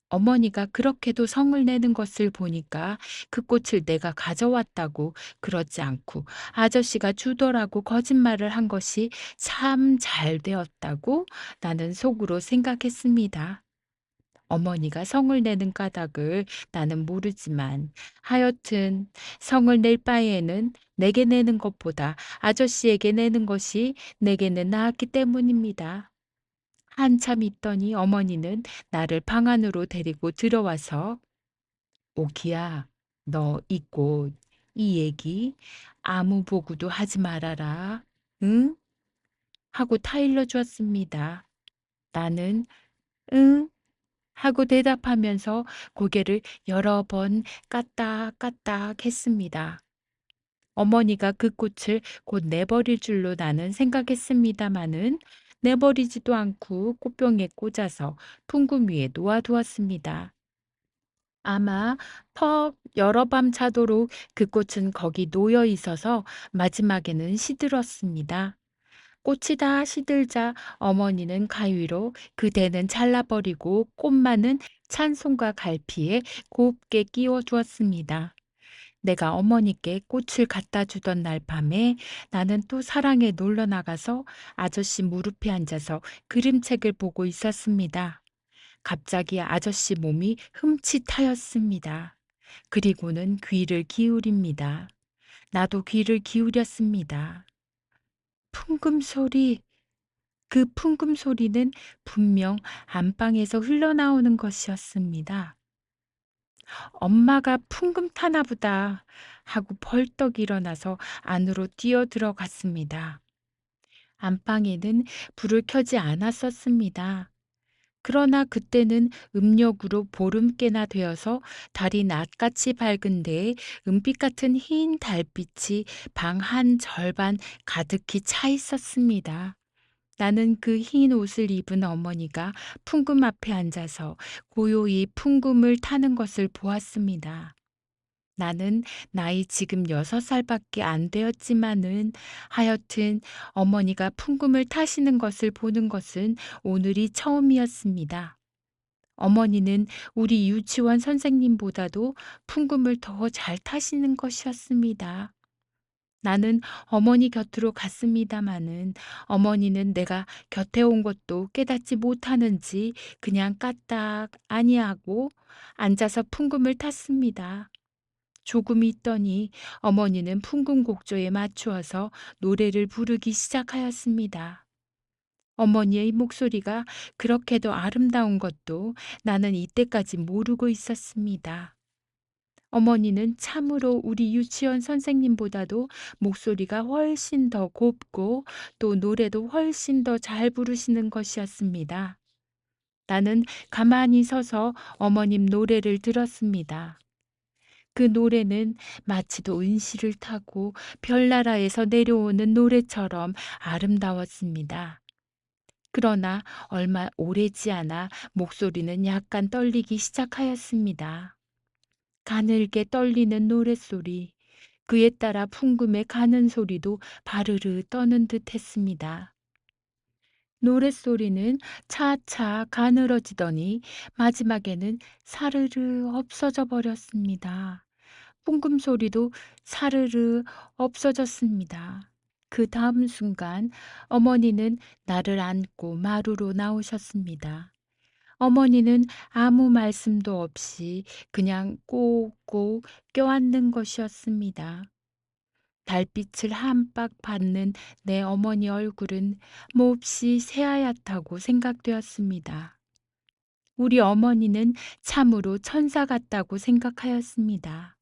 어머니가 그렇게도 성을 내는 것을 보니까 그 꽃을 내가 가져왔다고 그러지 않고 아저씨가 주더라고 거짓말을 한 것이 참 잘 되었다고 나는 속으로 생각했습니다. 어머니가 성을 내는 까닭을 나는 모르지만 하여튼 성을 낼 바에는 내게 내는 것보다 아저씨에게 내는 것이 내게는 나았기 때문입니다. 한참 있더니 어머니는 나를 방 안으로 데리고 들어와서 오키야, 너 이 꽃, 이 얘기 아무 보고도 하지 말아라. 응? 하고 타일러 주었습니다. 나는 응? 하고 대답하면서 고개를 여러 번 까딱까딱 했습니다. 어머니가 그 꽃을 곧 내버릴 줄로 나는 생각했습니다마는 내버리지도 않고 꽃병에 꽂아서 풍금 위에 놓아두었습니다. 아마 턱 여러 밤 자도록 그 꽃은 거기 놓여 있어서 마지막에는 시들었습니다. 꽃이 다 시들자 어머니는 가위로 그 대는 잘라버리고 꽃만은 찬송과 갈피에 곱게 끼워 두었습니다. 내가 어머니께 꽃을 갖다 주던 날 밤에 나는 또 사랑에 놀러 나가서 아저씨 무릎에 앉아서 그림책을 보고 있었습니다. 갑자기 아저씨 몸이 흠칫하였습니다. 그리고는 귀를 기울입니다. 나도 귀를 기울였습니다. 풍금 소리, 그 풍금 소리는 분명 안방에서 흘러나오는 것이었습니다. 엄마가 풍금 타나 보다 하고 벌떡 일어나서 안으로 뛰어 들어갔습니다. 안방에는 불을 켜지 않았었습니다. 그러나 그때는 음력으로 보름께나 되어서 달이 낫같이 밝은데 은빛 같은 흰 달빛이 방 한 절반 가득히 차 있었습니다. 나는 그 흰 옷을 입은 어머니가 풍금 앞에 앉아서 고요히 풍금을 타는 것을 보았습니다. 나는 나이 지금 6살밖에 안 되었지만은 하여튼 어머니가 풍금을 타시는 것을 보는 것은 오늘이 처음이었습니다. 어머니는 우리 유치원 선생님보다도 풍금을 더 잘 타시는 것이었습니다. 나는 어머니 곁으로 갔습니다마는 어머니는 내가 곁에 온 것도 깨닫지 못하는지 그냥 까딱 아니하고 앉아서 풍금을 탔습니다. 조금 있더니 어머니는 풍금곡조에 맞추어서 노래를 부르기 시작하였습니다. 어머니의 목소리가 그렇게도 아름다운 것도 나는 이때까지 모르고 있었습니다. 어머니는 참으로 우리 유치원 선생님보다도 목소리가 훨씬 더 곱고 또 노래도 훨씬 더 잘 부르시는 것이었습니다. 나는 가만히 서서 어머님 노래를 들었습니다. 그 노래는 마치도 은시를 타고 별나라에서 내려오는 노래처럼 아름다웠습니다. 그러나 얼마 오래지 않아 목소리는 약간 떨리기 시작하였습니다. 가늘게 떨리는 노랫소리, 그에 따라 풍금에 가는 소리도 바르르 떠는 듯 했습니다. 노랫소리는 차차 가늘어지더니 마지막에는 사르르 없어져 버렸습니다. 풍금 소리도 사르르 없어졌습니다. 그 다음 순간 어머니는 나를 안고 마루로 나오셨습니다. 어머니는 아무 말씀도 없이 그냥 꼭꼭 껴안는 것이었습니다. 달빛을 한박 받는 내 어머니 얼굴은 몹시 새하얗다고 생각되었습니다. 우리 어머니는 참으로 천사 같다고 생각하였습니다.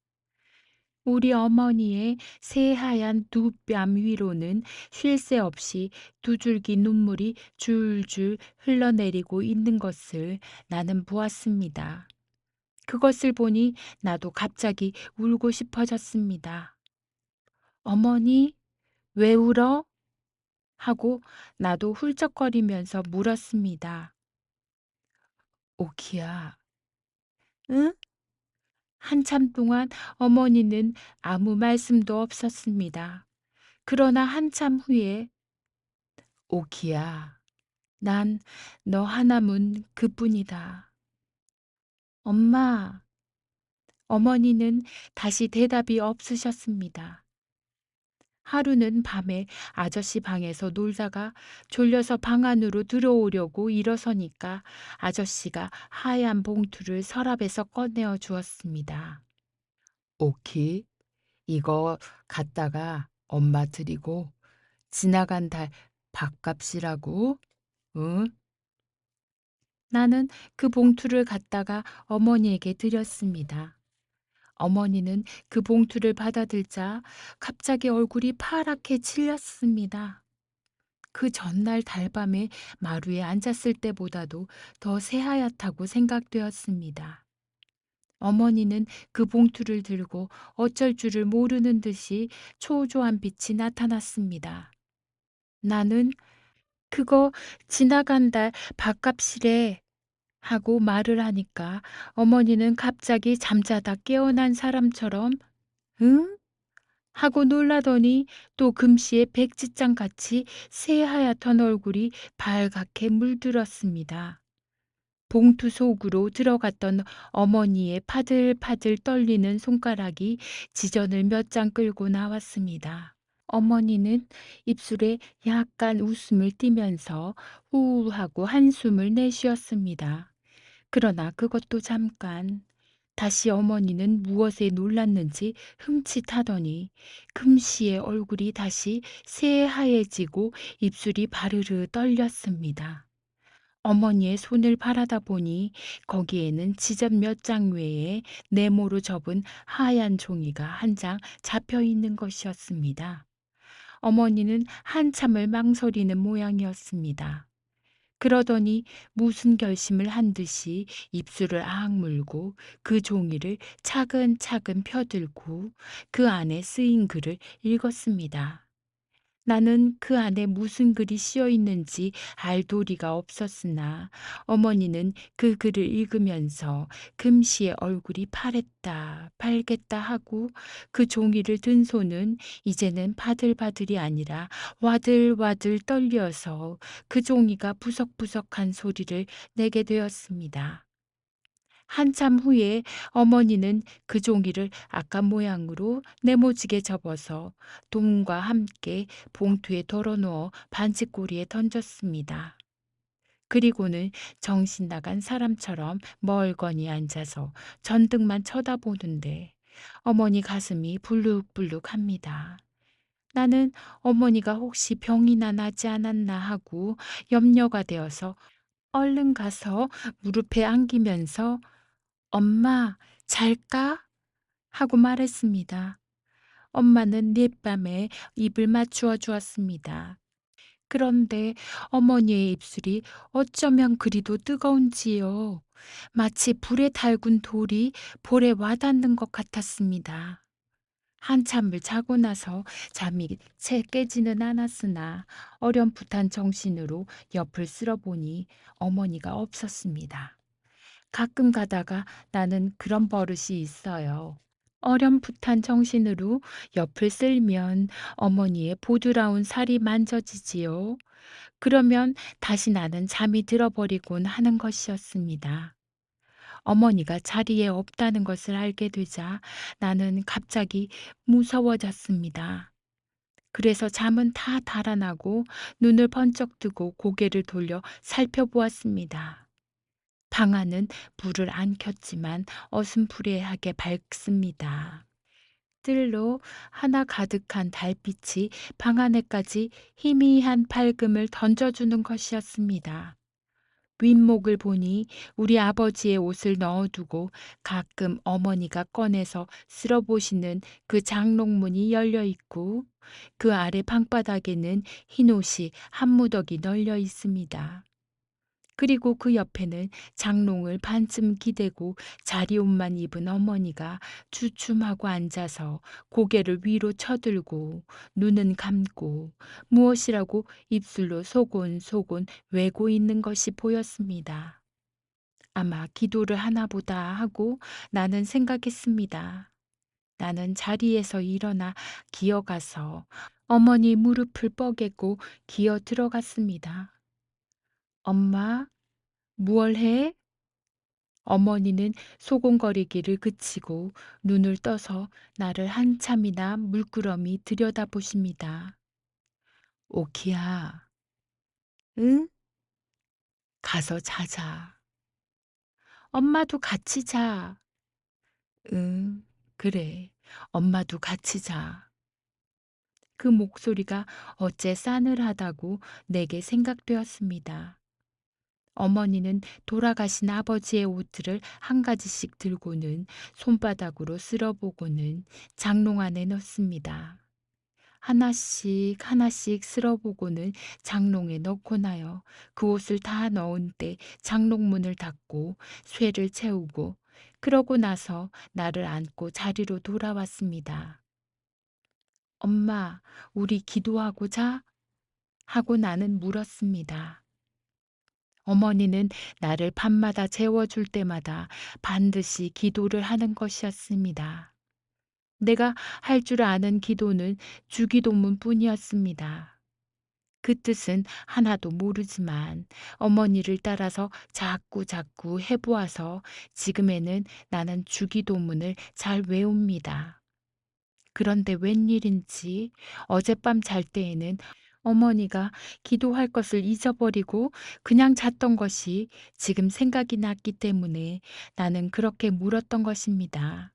우리 어머니의 새하얀 두 뺨 위로는 쉴 새 없이 두 줄기 눈물이 줄줄 흘러내리고 있는 것을 나는 보았습니다. 그것을 보니 나도 갑자기 울고 싶어졌습니다. 어머니, 왜 울어? 하고 나도 훌쩍거리면서 물었습니다. 오키야, 응? 한참 동안 어머니는 아무 말씀도 없었습니다. 그러나 한참 후에 오키야, 난 너 하나면 그뿐이다. 엄마, 어머니는 다시 대답이 없으셨습니다. 하루는 밤에 아저씨 방에서 놀다가 졸려서 방 안으로 들어오려고 일어서니까 아저씨가 하얀 봉투를 서랍에서 꺼내어 주었습니다. 오키, 이거 갖다가 엄마 드리고 지나간 달 밥값이라고, 응? 나는 그 봉투를 갖다가 어머니에게 드렸습니다. 어머니는 그 봉투를 받아들자 갑자기 얼굴이 파랗게 질렸습니다. 그 전날 달밤에 마루에 앉았을 때보다도 더 새하얗다고 생각되었습니다. 어머니는 그 봉투를 들고 어쩔 줄을 모르는 듯이 초조한 빛이 나타났습니다. 나는 그거 지나간 달 밥값이래 하고 말을 하니까 어머니는 갑자기 잠자다 깨어난 사람처럼 응? 하고 놀라더니 또 금시에 백지장 같이 새하얗던 얼굴이 발갛게 물들었습니다. 봉투 속으로 들어갔던 어머니의 파들파들 떨리는 손가락이 지전을 몇 장 끌고 나왔습니다. 어머니는 입술에 약간 웃음을 띠면서 후하고 한숨을 내쉬었습니다. 그러나 그것도 잠깐. 다시 어머니는 무엇에 놀랐는지 흠칫하더니 금시에 얼굴이 다시 새하얘지고 입술이 바르르 떨렸습니다. 어머니의 손을 바라다 보니 거기에는 지점 몇 장 외에 네모로 접은 하얀 종이가 한 장 잡혀 있는 것이었습니다. 어머니는 한참을 망설이는 모양이었습니다. 그러더니 무슨 결심을 한 듯이 입술을 악물고 그 종이를 차근차근 펴들고 그 안에 쓰인 글을 읽었습니다. 나는 그 안에 무슨 글이 씌어 있는지 알 도리가 없었으나 어머니는 그 글을 읽으면서 금시에 얼굴이 파랬다 빨갰다 하고 그 종이를 든 손은 이제는 바들바들이 아니라 와들와들 떨려서 그 종이가 부석부석한 소리를 내게 되었습니다. 한참 후에 어머니는 그 종이를 아까 모양으로 네모지게 접어서 돈과 함께 봉투에 덜어넣어 반지꼬리에 던졌습니다. 그리고는 정신 나간 사람처럼 멀거니 앉아서 전등만 쳐다보는데 어머니 가슴이 불룩불룩합니다. 나는 어머니가 혹시 병이나 나지 않았나 하고 염려가 되어서 얼른 가서 무릎에 안기면서 엄마, 잘까? 하고 말했습니다. 엄마는 늦밤에 입을 맞추어 주었습니다. 그런데 어머니의 입술이 어쩌면 그리도 뜨거운지요. 마치 불에 달군 돌이 볼에 와닿는 것 같았습니다. 한참을 자고 나서 잠이 채 깨지는 않았으나 어렴풋한 정신으로 옆을 쓸어보니 어머니가 없었습니다. 가끔 가다가 나는 그런 버릇이 있어요. 어렴풋한 정신으로 옆을 쓸면 어머니의 보드라운 살이 만져지지요. 그러면 다시 나는 잠이 들어버리곤 하는 것이었습니다. 어머니가 자리에 없다는 것을 알게 되자 나는 갑자기 무서워졌습니다. 그래서 잠은 다 달아나고 눈을 번쩍 뜨고 고개를 돌려 살펴보았습니다. 방 안은 불을 안 켰지만 어슴푸레하게 밝습니다. 뜰로 하나 가득한 달빛이 방 안에까지 희미한 밝음을 던져주는 것이었습니다. 윗목을 보니 우리 아버지의 옷을 넣어두고 가끔 어머니가 꺼내서 쓸어보시는 그 장롱문이 열려 있고 그 아래 방바닥에는 흰 옷이 한 무더기 널려 있습니다. 그리고 그 옆에는 장롱을 반쯤 기대고 자리옷만 입은 어머니가 주춤하고 앉아서 고개를 위로 쳐들고 눈은 감고 무엇이라고 입술로 소곤소곤 외고 있는 것이 보였습니다. 아마 기도를 하나 보다 하고 나는 생각했습니다. 나는 자리에서 일어나 기어가서 어머니 무릎을 뻐개고 기어 들어갔습니다. 엄마, 무얼 해? 어머니는 소곤거리기를 그치고 눈을 떠서 나를 한참이나 물끄러미 들여다보십니다. 오키야, 응? 가서 자자. 엄마도 같이 자. 응, 그래. 엄마도 같이 자. 그 목소리가 어째 싸늘하다고 내게 생각되었습니다. 어머니는 돌아가신 아버지의 옷들을 한 가지씩 들고는 손바닥으로 쓸어보고는 장롱 안에 넣습니다. 하나씩 하나씩 쓸어보고는 장롱에 넣고 나요. 그 옷을 다 넣은 때 장롱문을 닫고 쇠를 채우고 그러고 나서 나를 안고 자리로 돌아왔습니다. 엄마, 우리 기도하고 자? 하고 나는 물었습니다. 어머니는 나를 밤마다 재워줄 때마다 반드시 기도를 하는 것이었습니다. 내가 할 줄 아는 기도는 주기도문 뿐이었습니다. 그 뜻은 하나도 모르지만 어머니를 따라서 자꾸 해보아서 지금에는 나는 주기도문을 잘 외웁니다. 그런데 웬일인지 어젯밤 잘 때에는 어머니가 기도할 것을 잊어버리고 그냥 잤던 것이 지금 생각이 났기 때문에 나는 그렇게 물었던 것입니다.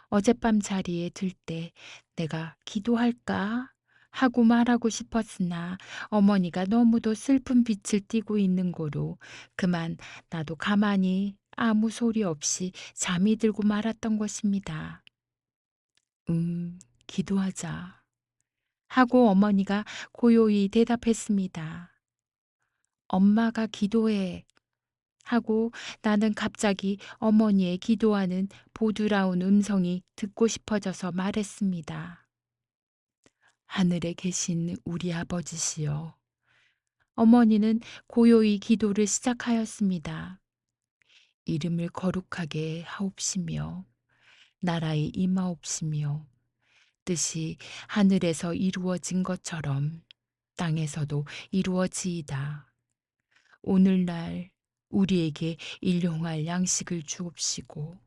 어젯밤 자리에 들 때 내가 기도할까? 하고 말하고 싶었으나 어머니가 너무도 슬픈 빛을 띠고 있는 고로 그만 나도 가만히 아무 소리 없이 잠이 들고 말았던 것입니다. 기도하자. 하고 어머니가 고요히 대답했습니다. 엄마가 기도해. 하고 나는 갑자기 어머니의 기도하는 보드라운 음성이 듣고 싶어져서 말했습니다. 하늘에 계신 우리 아버지시여. 어머니는 고요히 기도를 시작하였습니다. 이름을 거룩하게 하옵시며 나라의 임하옵시며 뜻이 하늘에서 이루어진 것처럼 땅에서도 이루어지이다. 오늘날 우리에게 일용할 양식을 주옵시고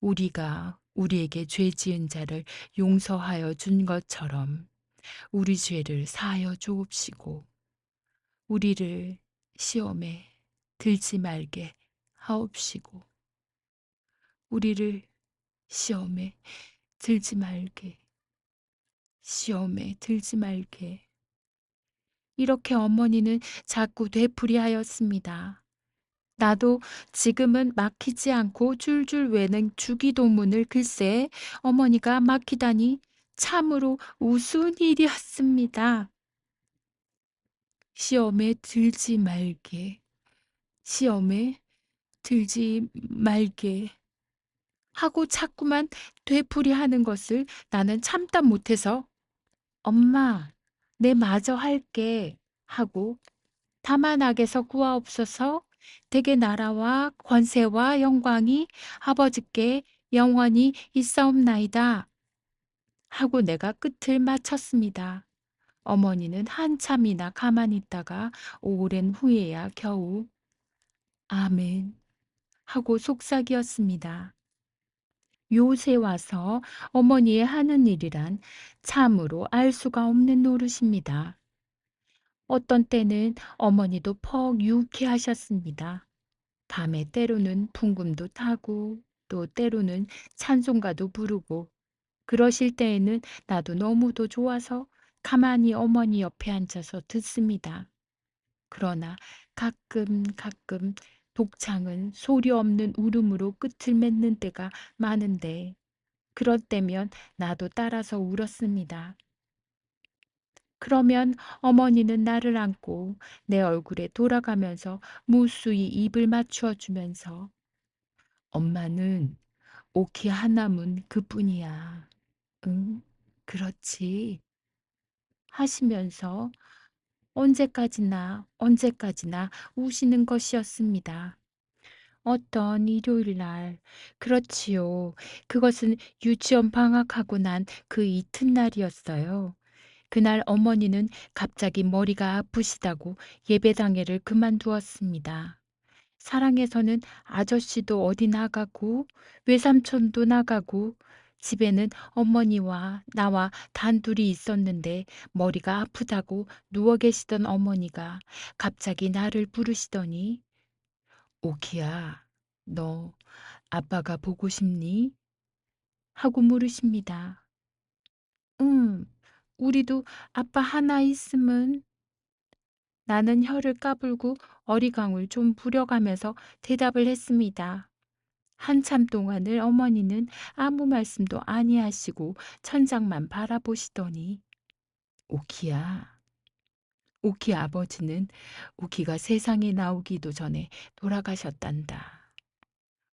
우리가 우리에게 죄 지은 자를 용서하여 준 것처럼 우리 죄를 사하여 주옵시고 우리를 시험에 들지 말게 하옵시고 우리를 시험에 들지 말게 시험에 들지 말게 이렇게 어머니는 자꾸 되풀이하였습니다. 나도 지금은 막히지 않고 줄줄 외는 주기도문을 글쎄 어머니가 막히다니 참으로 우스운 일이었습니다. 시험에 들지 말게, 시험에 들지 말게 하고 자꾸만 되풀이하는 것을 나는 참다 못해서 엄마, 내 마저 할게 하고 다만 악에서 구하옵소서 대개 나라와 권세와 영광이 아버지께 영원히 있사옵나이다 하고 내가 끝을 마쳤습니다. 어머니는 한참이나 가만히 있다가 오랜 후에야 겨우 아멘 하고 속삭이었습니다. 요새 와서 어머니의 하는 일이란 참으로 알 수가 없는 노릇입니다. 어떤 때는 어머니도 퍽 유쾌하셨습니다. 밤에 때로는 풍금도 타고 또 때로는 찬송가도 부르고 그러실 때에는 나도 너무도 좋아서 가만히 어머니 옆에 앉아서 듣습니다. 그러나 가끔 가끔 독창은 소리 없는 울음으로 끝을 맺는 때가 많은데 그럴 때면 나도 따라서 울었습니다. 그러면 어머니는 나를 안고 내 얼굴에 돌아가면서 무수히 입을 맞추어 주면서 엄마는 오키 하나문 그뿐이야. 응, 그렇지. 하시면서 언제까지나 우시는 것이었습니다. 어떤 일요일 날, 그렇지요. 그것은 유치원 방학하고 난 그 이튿날이었어요. 그날 어머니는 갑자기 머리가 아프시다고 예배당회를 그만두었습니다. 사랑에서는 아저씨도 어디 나가고 외삼촌도 나가고 집에는 어머니와 나와 단둘이 있었는데 머리가 아프다고 누워 계시던 어머니가 갑자기 나를 부르시더니 오키야, 너 아빠가 보고 싶니? 하고 물으십니다. 응, 우리도 아빠 하나 있으면 나는 혀를 까불고 어리광을 좀 부려가면서 대답을 했습니다. 한참 동안을 어머니는 아무 말씀도 아니하시고 천장만 바라보시더니 오키야, 오키 아버지는 오키가 세상에 나오기도 전에 돌아가셨단다.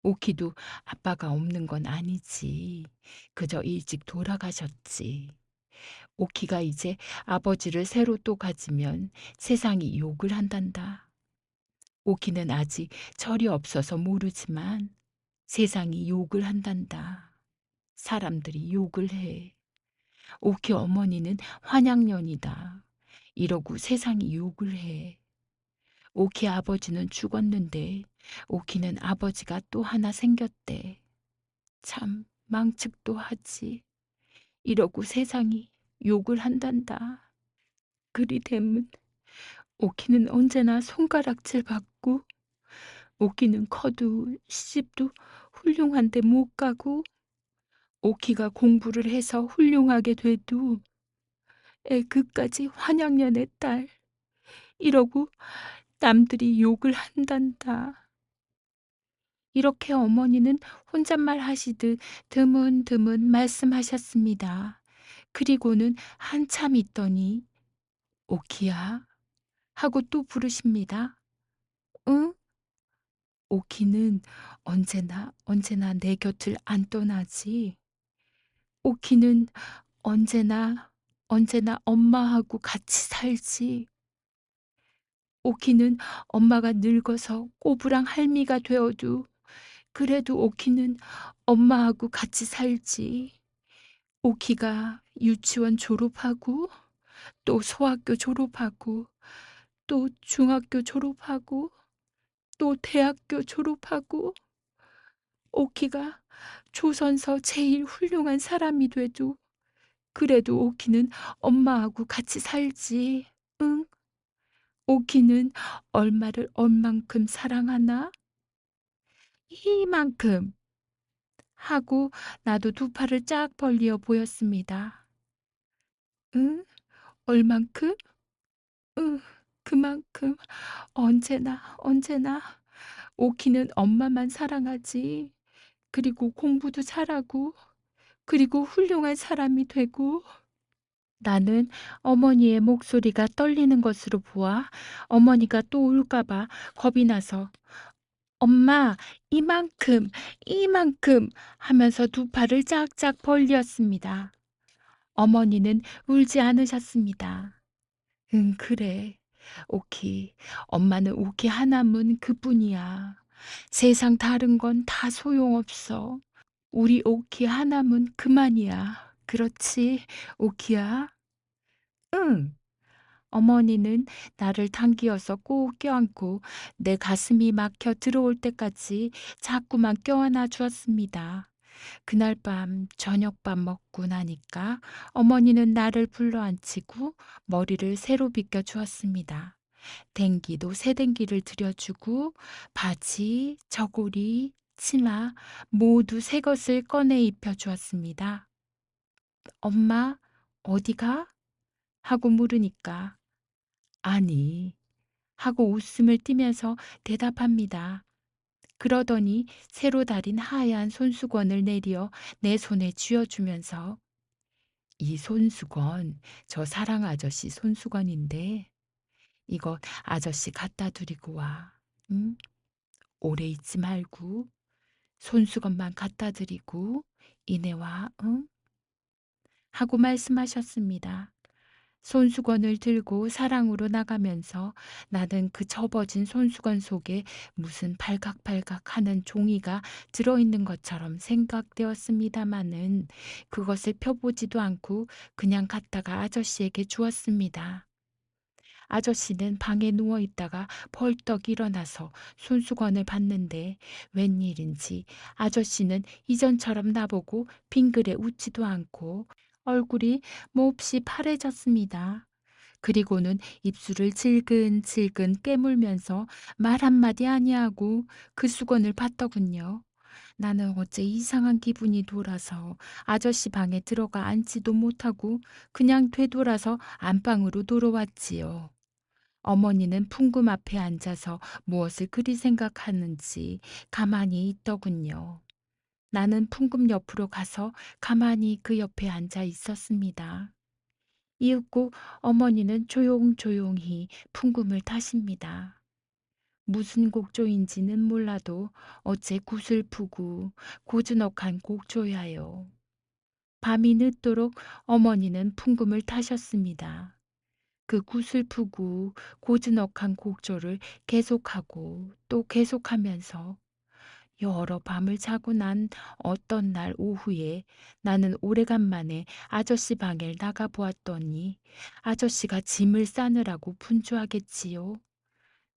오키도 아빠가 없는 건 아니지. 그저 일찍 돌아가셨지. 오키가 이제 아버지를 새로 또 가지면 세상이 욕을 한단다. 오키는 아직 철이 없어서 모르지만 세상이 욕을 한단다. 사람들이 욕을 해. 오키 어머니는 환양년이다. 이러고 세상이 욕을 해. 오키 아버지는 죽었는데 오키는 아버지가 또 하나 생겼대. 참 망측도 하지. 이러고 세상이 욕을 한단다. 그리 되면 오키는 언제나 손가락질 받고 오키는 커도 시집도 훌륭한데 못 가고 오키가 공부를 해서 훌륭하게 돼도 애 그까지 환양년의 딸 이러고 남들이 욕을 한단다. 이렇게 어머니는 혼잣말 하시듯 드문드문 말씀하셨습니다. 그리고는 한참 있더니 오키야 하고 또 부르십니다. 응? 오키는 언제나 내 곁을 안 떠나지. 오키는 언제나 엄마하고 같이 살지. 오키는 엄마가 늙어서 꼬부랑 할미가 되어도 그래도 오키는 엄마하고 같이 살지. 오키가 유치원 졸업하고 또 소학교 졸업하고 또 중학교 졸업하고 또 대학교 졸업하고 오키가 조선서 제일 훌륭한 사람이 돼도 그래도 오키는 엄마하고 같이 살지. 응? 오키는 얼마를 얼만큼 사랑하나? 이만큼 하고 나도 두 팔을 쫙 벌리어 보였습니다. 응? 얼만큼? 응, 그만큼 언제나 오키는 엄마만 사랑하지. 그리고 공부도 잘하고 그리고 훌륭한 사람이 되고 나는 어머니의 목소리가 떨리는 것으로 보아 어머니가 또 울까 봐 겁이 나서 엄마 이만큼 하면서 두 팔을 짝짝 벌렸습니다. 어머니는 울지 않으셨습니다. 응, 그래. 오키. 엄마는 오키 하나면 그뿐이야. 세상 다른 건 다 소용없어. 우리 오키 하나면 그만이야. 그렇지, 오키야? 응. 어머니는 나를 당기어서 꼭 껴안고 내 가슴이 막혀 들어올 때까지 자꾸만 껴안아 주었습니다. 그날 밤 저녁밥 먹고 나니까 어머니는 나를 불러앉히고 머리를 새로 빗겨 주었습니다. 댕기도 새댕기를 들여주고 바지, 저고리, 치마 모두 새 것을 꺼내 입혀 주었습니다. 엄마, 어디가? 하고 물으니까 아니, 하고 웃음을 띠면서 대답합니다. 그러더니 새로 달인 하얀 손수건을 내려 내 손에 쥐어주면서 이 손수건 저 사랑 아저씨 손수건인데 이거 아저씨 갖다 드리고 와. 응? 오래 있지 말고 손수건만 갖다 드리고 이내 와. 응? 하고 말씀하셨습니다. 손수건을 들고 사랑으로 나가면서 나는 그 접어진 손수건 속에 무슨 발각발각 하는 종이가 들어있는 것처럼 생각되었습니다마는 그것을 펴보지도 않고 그냥 갖다가 아저씨에게 주었습니다. 아저씨는 방에 누워 있다가 벌떡 일어나서 손수건을 봤는데 웬일인지 아저씨는 이전처럼 나보고 빙그레 웃지도 않고 얼굴이 몹시 파래졌습니다. 그리고는 입술을 질근질근 깨물면서 말 한마디 아니하고 그 수건을 봤더군요. 나는 어째 이상한 기분이 돌아서 아저씨 방에 들어가 앉지도 못하고 그냥 되돌아서 안방으로 돌아왔지요. 어머니는 풍금 앞에 앉아서 무엇을 그리 생각하는지 가만히 있더군요. 나는 풍금 옆으로 가서 가만히 그 옆에 앉아 있었습니다. 이윽고 어머니는 조용조용히 풍금을 타십니다. 무슨 곡조인지는 몰라도 어째 구슬프고 고즈넉한 곡조야요. 밤이 늦도록 어머니는 풍금을 타셨습니다. 그 구슬프고 고즈넉한 곡조를 계속하고 또 계속하면서 여러 밤을 자고 난 어떤 날 오후에 나는 오래간만에 아저씨 방에 나가 보았더니 아저씨가 짐을 싸느라고 분주하겠지요.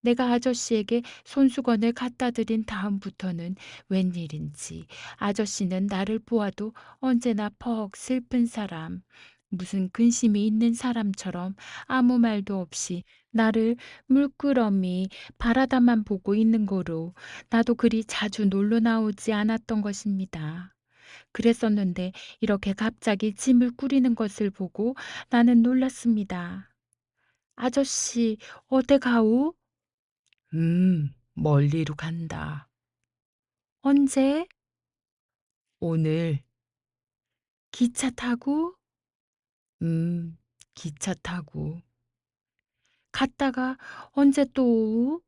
내가 아저씨에게 손수건을 갖다 드린 다음부터는 웬일인지 아저씨는 나를 보아도 언제나 퍽 슬픈 사람, 무슨 근심이 있는 사람처럼 아무 말도 없이 나를 물끄러미 바라다만 보고 있는 거로 나도 그리 자주 놀러 나오지 않았던 것입니다. 그랬었는데 이렇게 갑자기 짐을 꾸리는 것을 보고 나는 놀랐습니다. 아저씨, 어디 가오? 멀리로 간다. 언제? 오늘. 기차 타고? 음, 기차 타고. 갔다가 언제 또 오우?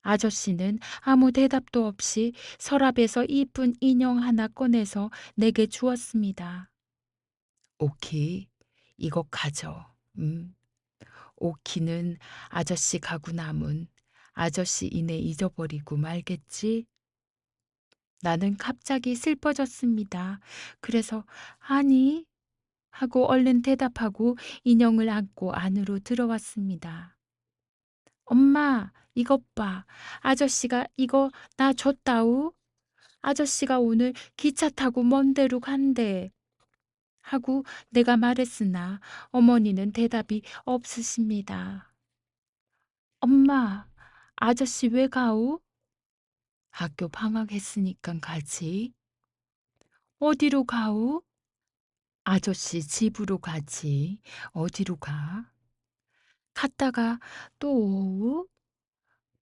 아저씨는 아무 대답도 없이 서랍에서 이쁜 인형 하나 꺼내서 내게 주었습니다. 오키, 이거 가져. 오키는 아저씨 가고 남은 아저씨 이내 잊어버리고 말겠지? 나는 갑자기 슬퍼졌습니다. 그래서 아니 하고 얼른 대답하고 인형을 안고 안으로 들어왔습니다. 엄마, 이것 봐. 아저씨가 이거 나 줬다우. 아저씨가 오늘 기차 타고 먼 데로 간대. 하고 내가 말했으나 어머니는 대답이 없으십니다. 엄마, 아저씨 왜 가우? 학교 방학했으니까 가지. 어디로 가우? 아저씨 집으로 가지. 어디로 가? 갔다가 또 오후?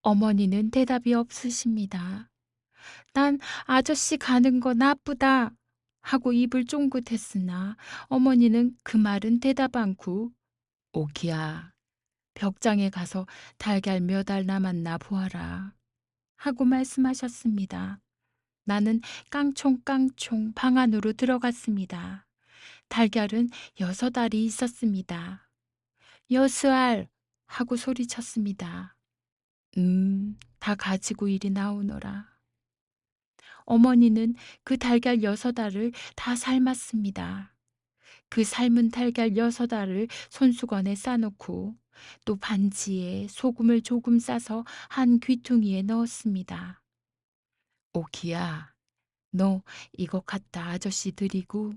어머니는 대답이 없으십니다. 난 아저씨 가는 거 나쁘다 하고 입을 쫑긋했으나 어머니는 그 말은 대답 않고 오키야, 벽장에 가서 달걀 몇 알 남았나 보아라 하고 말씀하셨습니다. 나는 깡총깡총 방 안으로 들어갔습니다. 달걀은 6알이 있었습니다. 6알 하고 소리쳤습니다. 다 가지고 이리 나오너라. 어머니는 그 달걀 6알을 다 삶았습니다. 그 삶은 달걀 6알을 손수건에 싸놓고 또 반지에 소금을 조금 싸서 한 귀퉁이에 넣었습니다. 오키야, 너 이거 갖다 아저씨 드리고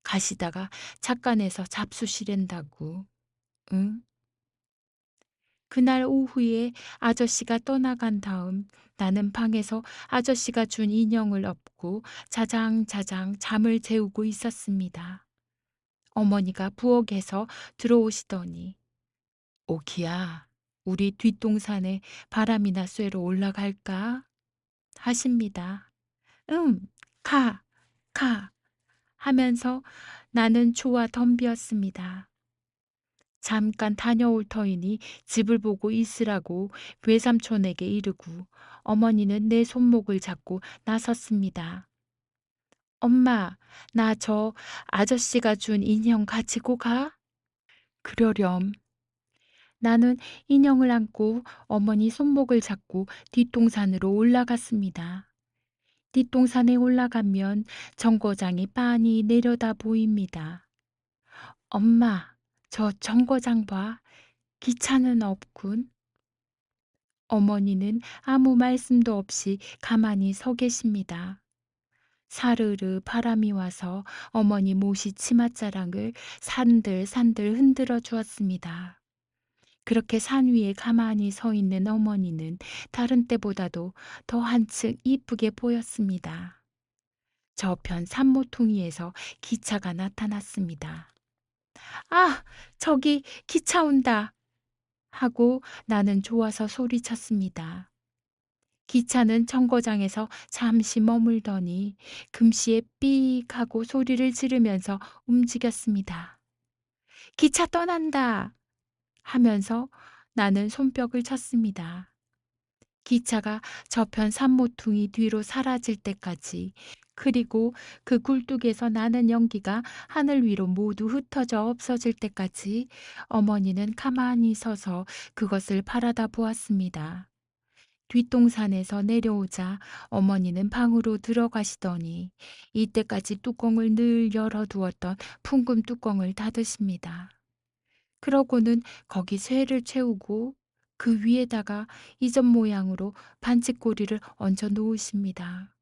가시다가 잠깐에서 잡수시랜다고. 응? 그날 오후에 아저씨가 떠나간 다음 나는 방에서 아저씨가 준 인형을 업고 자장자장 잠을 재우고 있었습니다. 어머니가 부엌에서 들어오시더니 오키야, 우리 뒷동산에 바람이나 쐬러 올라갈까? 하십니다. 응, 가, 가 하면서 나는 좋아 덤비었습니다. 잠깐 다녀올 터이니 집을 보고 있으라고 외삼촌에게 이르고 어머니는 내 손목을 잡고 나섰습니다. 엄마, 나 저 아저씨가 준 인형 가지고 가? 그러렴. 나는 인형을 안고 어머니 손목을 잡고 뒷동산으로 올라갔습니다. 뒷동산에 올라가면 정거장이 빤히 내려다 보입니다. 엄마, 저 정거장 봐. 기차는 없군. 어머니는 아무 말씀도 없이 가만히 서 계십니다. 사르르 바람이 와서 어머니 모시 치맛자락을 산들산들 흔들어 주었습니다. 그렇게 산 위에 가만히 서 있는 어머니는 다른 때보다도 더 한층 이쁘게 보였습니다. 저편 산모퉁이에서 기차가 나타났습니다. 아, 저기 기차 온다! 하고 나는 좋아서 소리쳤습니다. 기차는 정거장에서 잠시 머물더니 금시에 삑 하고 소리를 지르면서 움직였습니다. 기차 떠난다! 하면서 나는 손뼉을 쳤습니다. 기차가 저편 산모퉁이 뒤로 사라질 때까지, 그리고 그 굴뚝에서 나는 연기가 하늘 위로 모두 흩어져 없어질 때까지 어머니는 가만히 서서 그것을 바라다 보았습니다. 뒷동산에서 내려오자 어머니는 방으로 들어가시더니 이때까지 뚜껑을 늘 열어두었던 풍금 뚜껑을 닫으십니다. 그러고는 거기 쇠를 채우고 그 위에다가 이전 모양으로 반짇고리를 얹어 놓으십니다.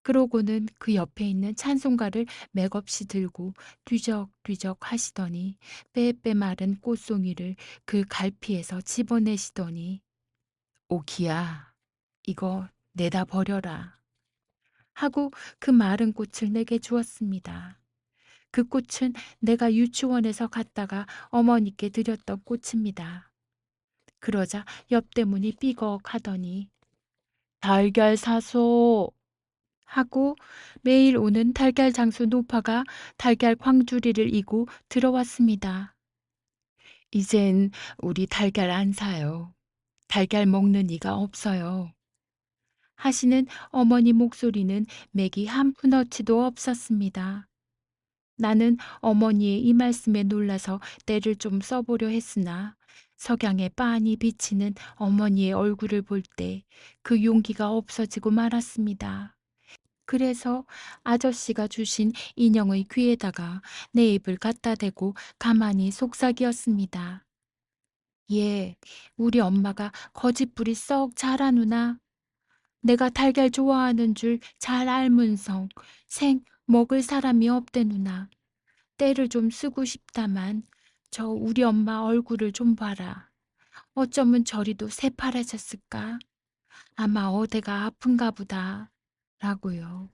그러고는 그 옆에 있는 찬송가를 맥없이 들고 뒤적뒤적 하시더니 빼빼 마른 꽃송이를 그 갈피에서 집어내시더니 오기야, 이거 내다 버려라 하고 그 마른 꽃을 내게 주었습니다. 그 꽃은 내가 유치원에서 갔다가 어머니께 드렸던 꽃입니다. 그러자 옆대문이 삐걱하더니 달걀 사소 하고 매일 오는 달걀 장수 노파가 달걀 광주리를 이고 들어왔습니다. 이젠 우리 달걀 안 사요. 달걀 먹는 이가 없어요. 하시는 어머니 목소리는 맥이 한 푼어치도 없었습니다. 나는 어머니의 이 말씀에 놀라서 때를 좀 써보려 했으나 석양에 빤히 비치는 어머니의 얼굴을 볼 때 그 용기가 없어지고 말았습니다. 그래서 아저씨가 주신 인형의 귀에다가 내 입을 갖다 대고 가만히 속삭이었습니다. 예, 우리 엄마가 거짓부리 썩 잘하누나. 내가 달걀 좋아하는 줄 잘 알문성 생 먹을 사람이 없대누나. 때를 좀 쓰고 싶다만 저 우리 엄마 얼굴을 좀 봐라. 어쩌면 저리도 새파래졌을까? 아마 어디가 아픈가 보다. 라고요.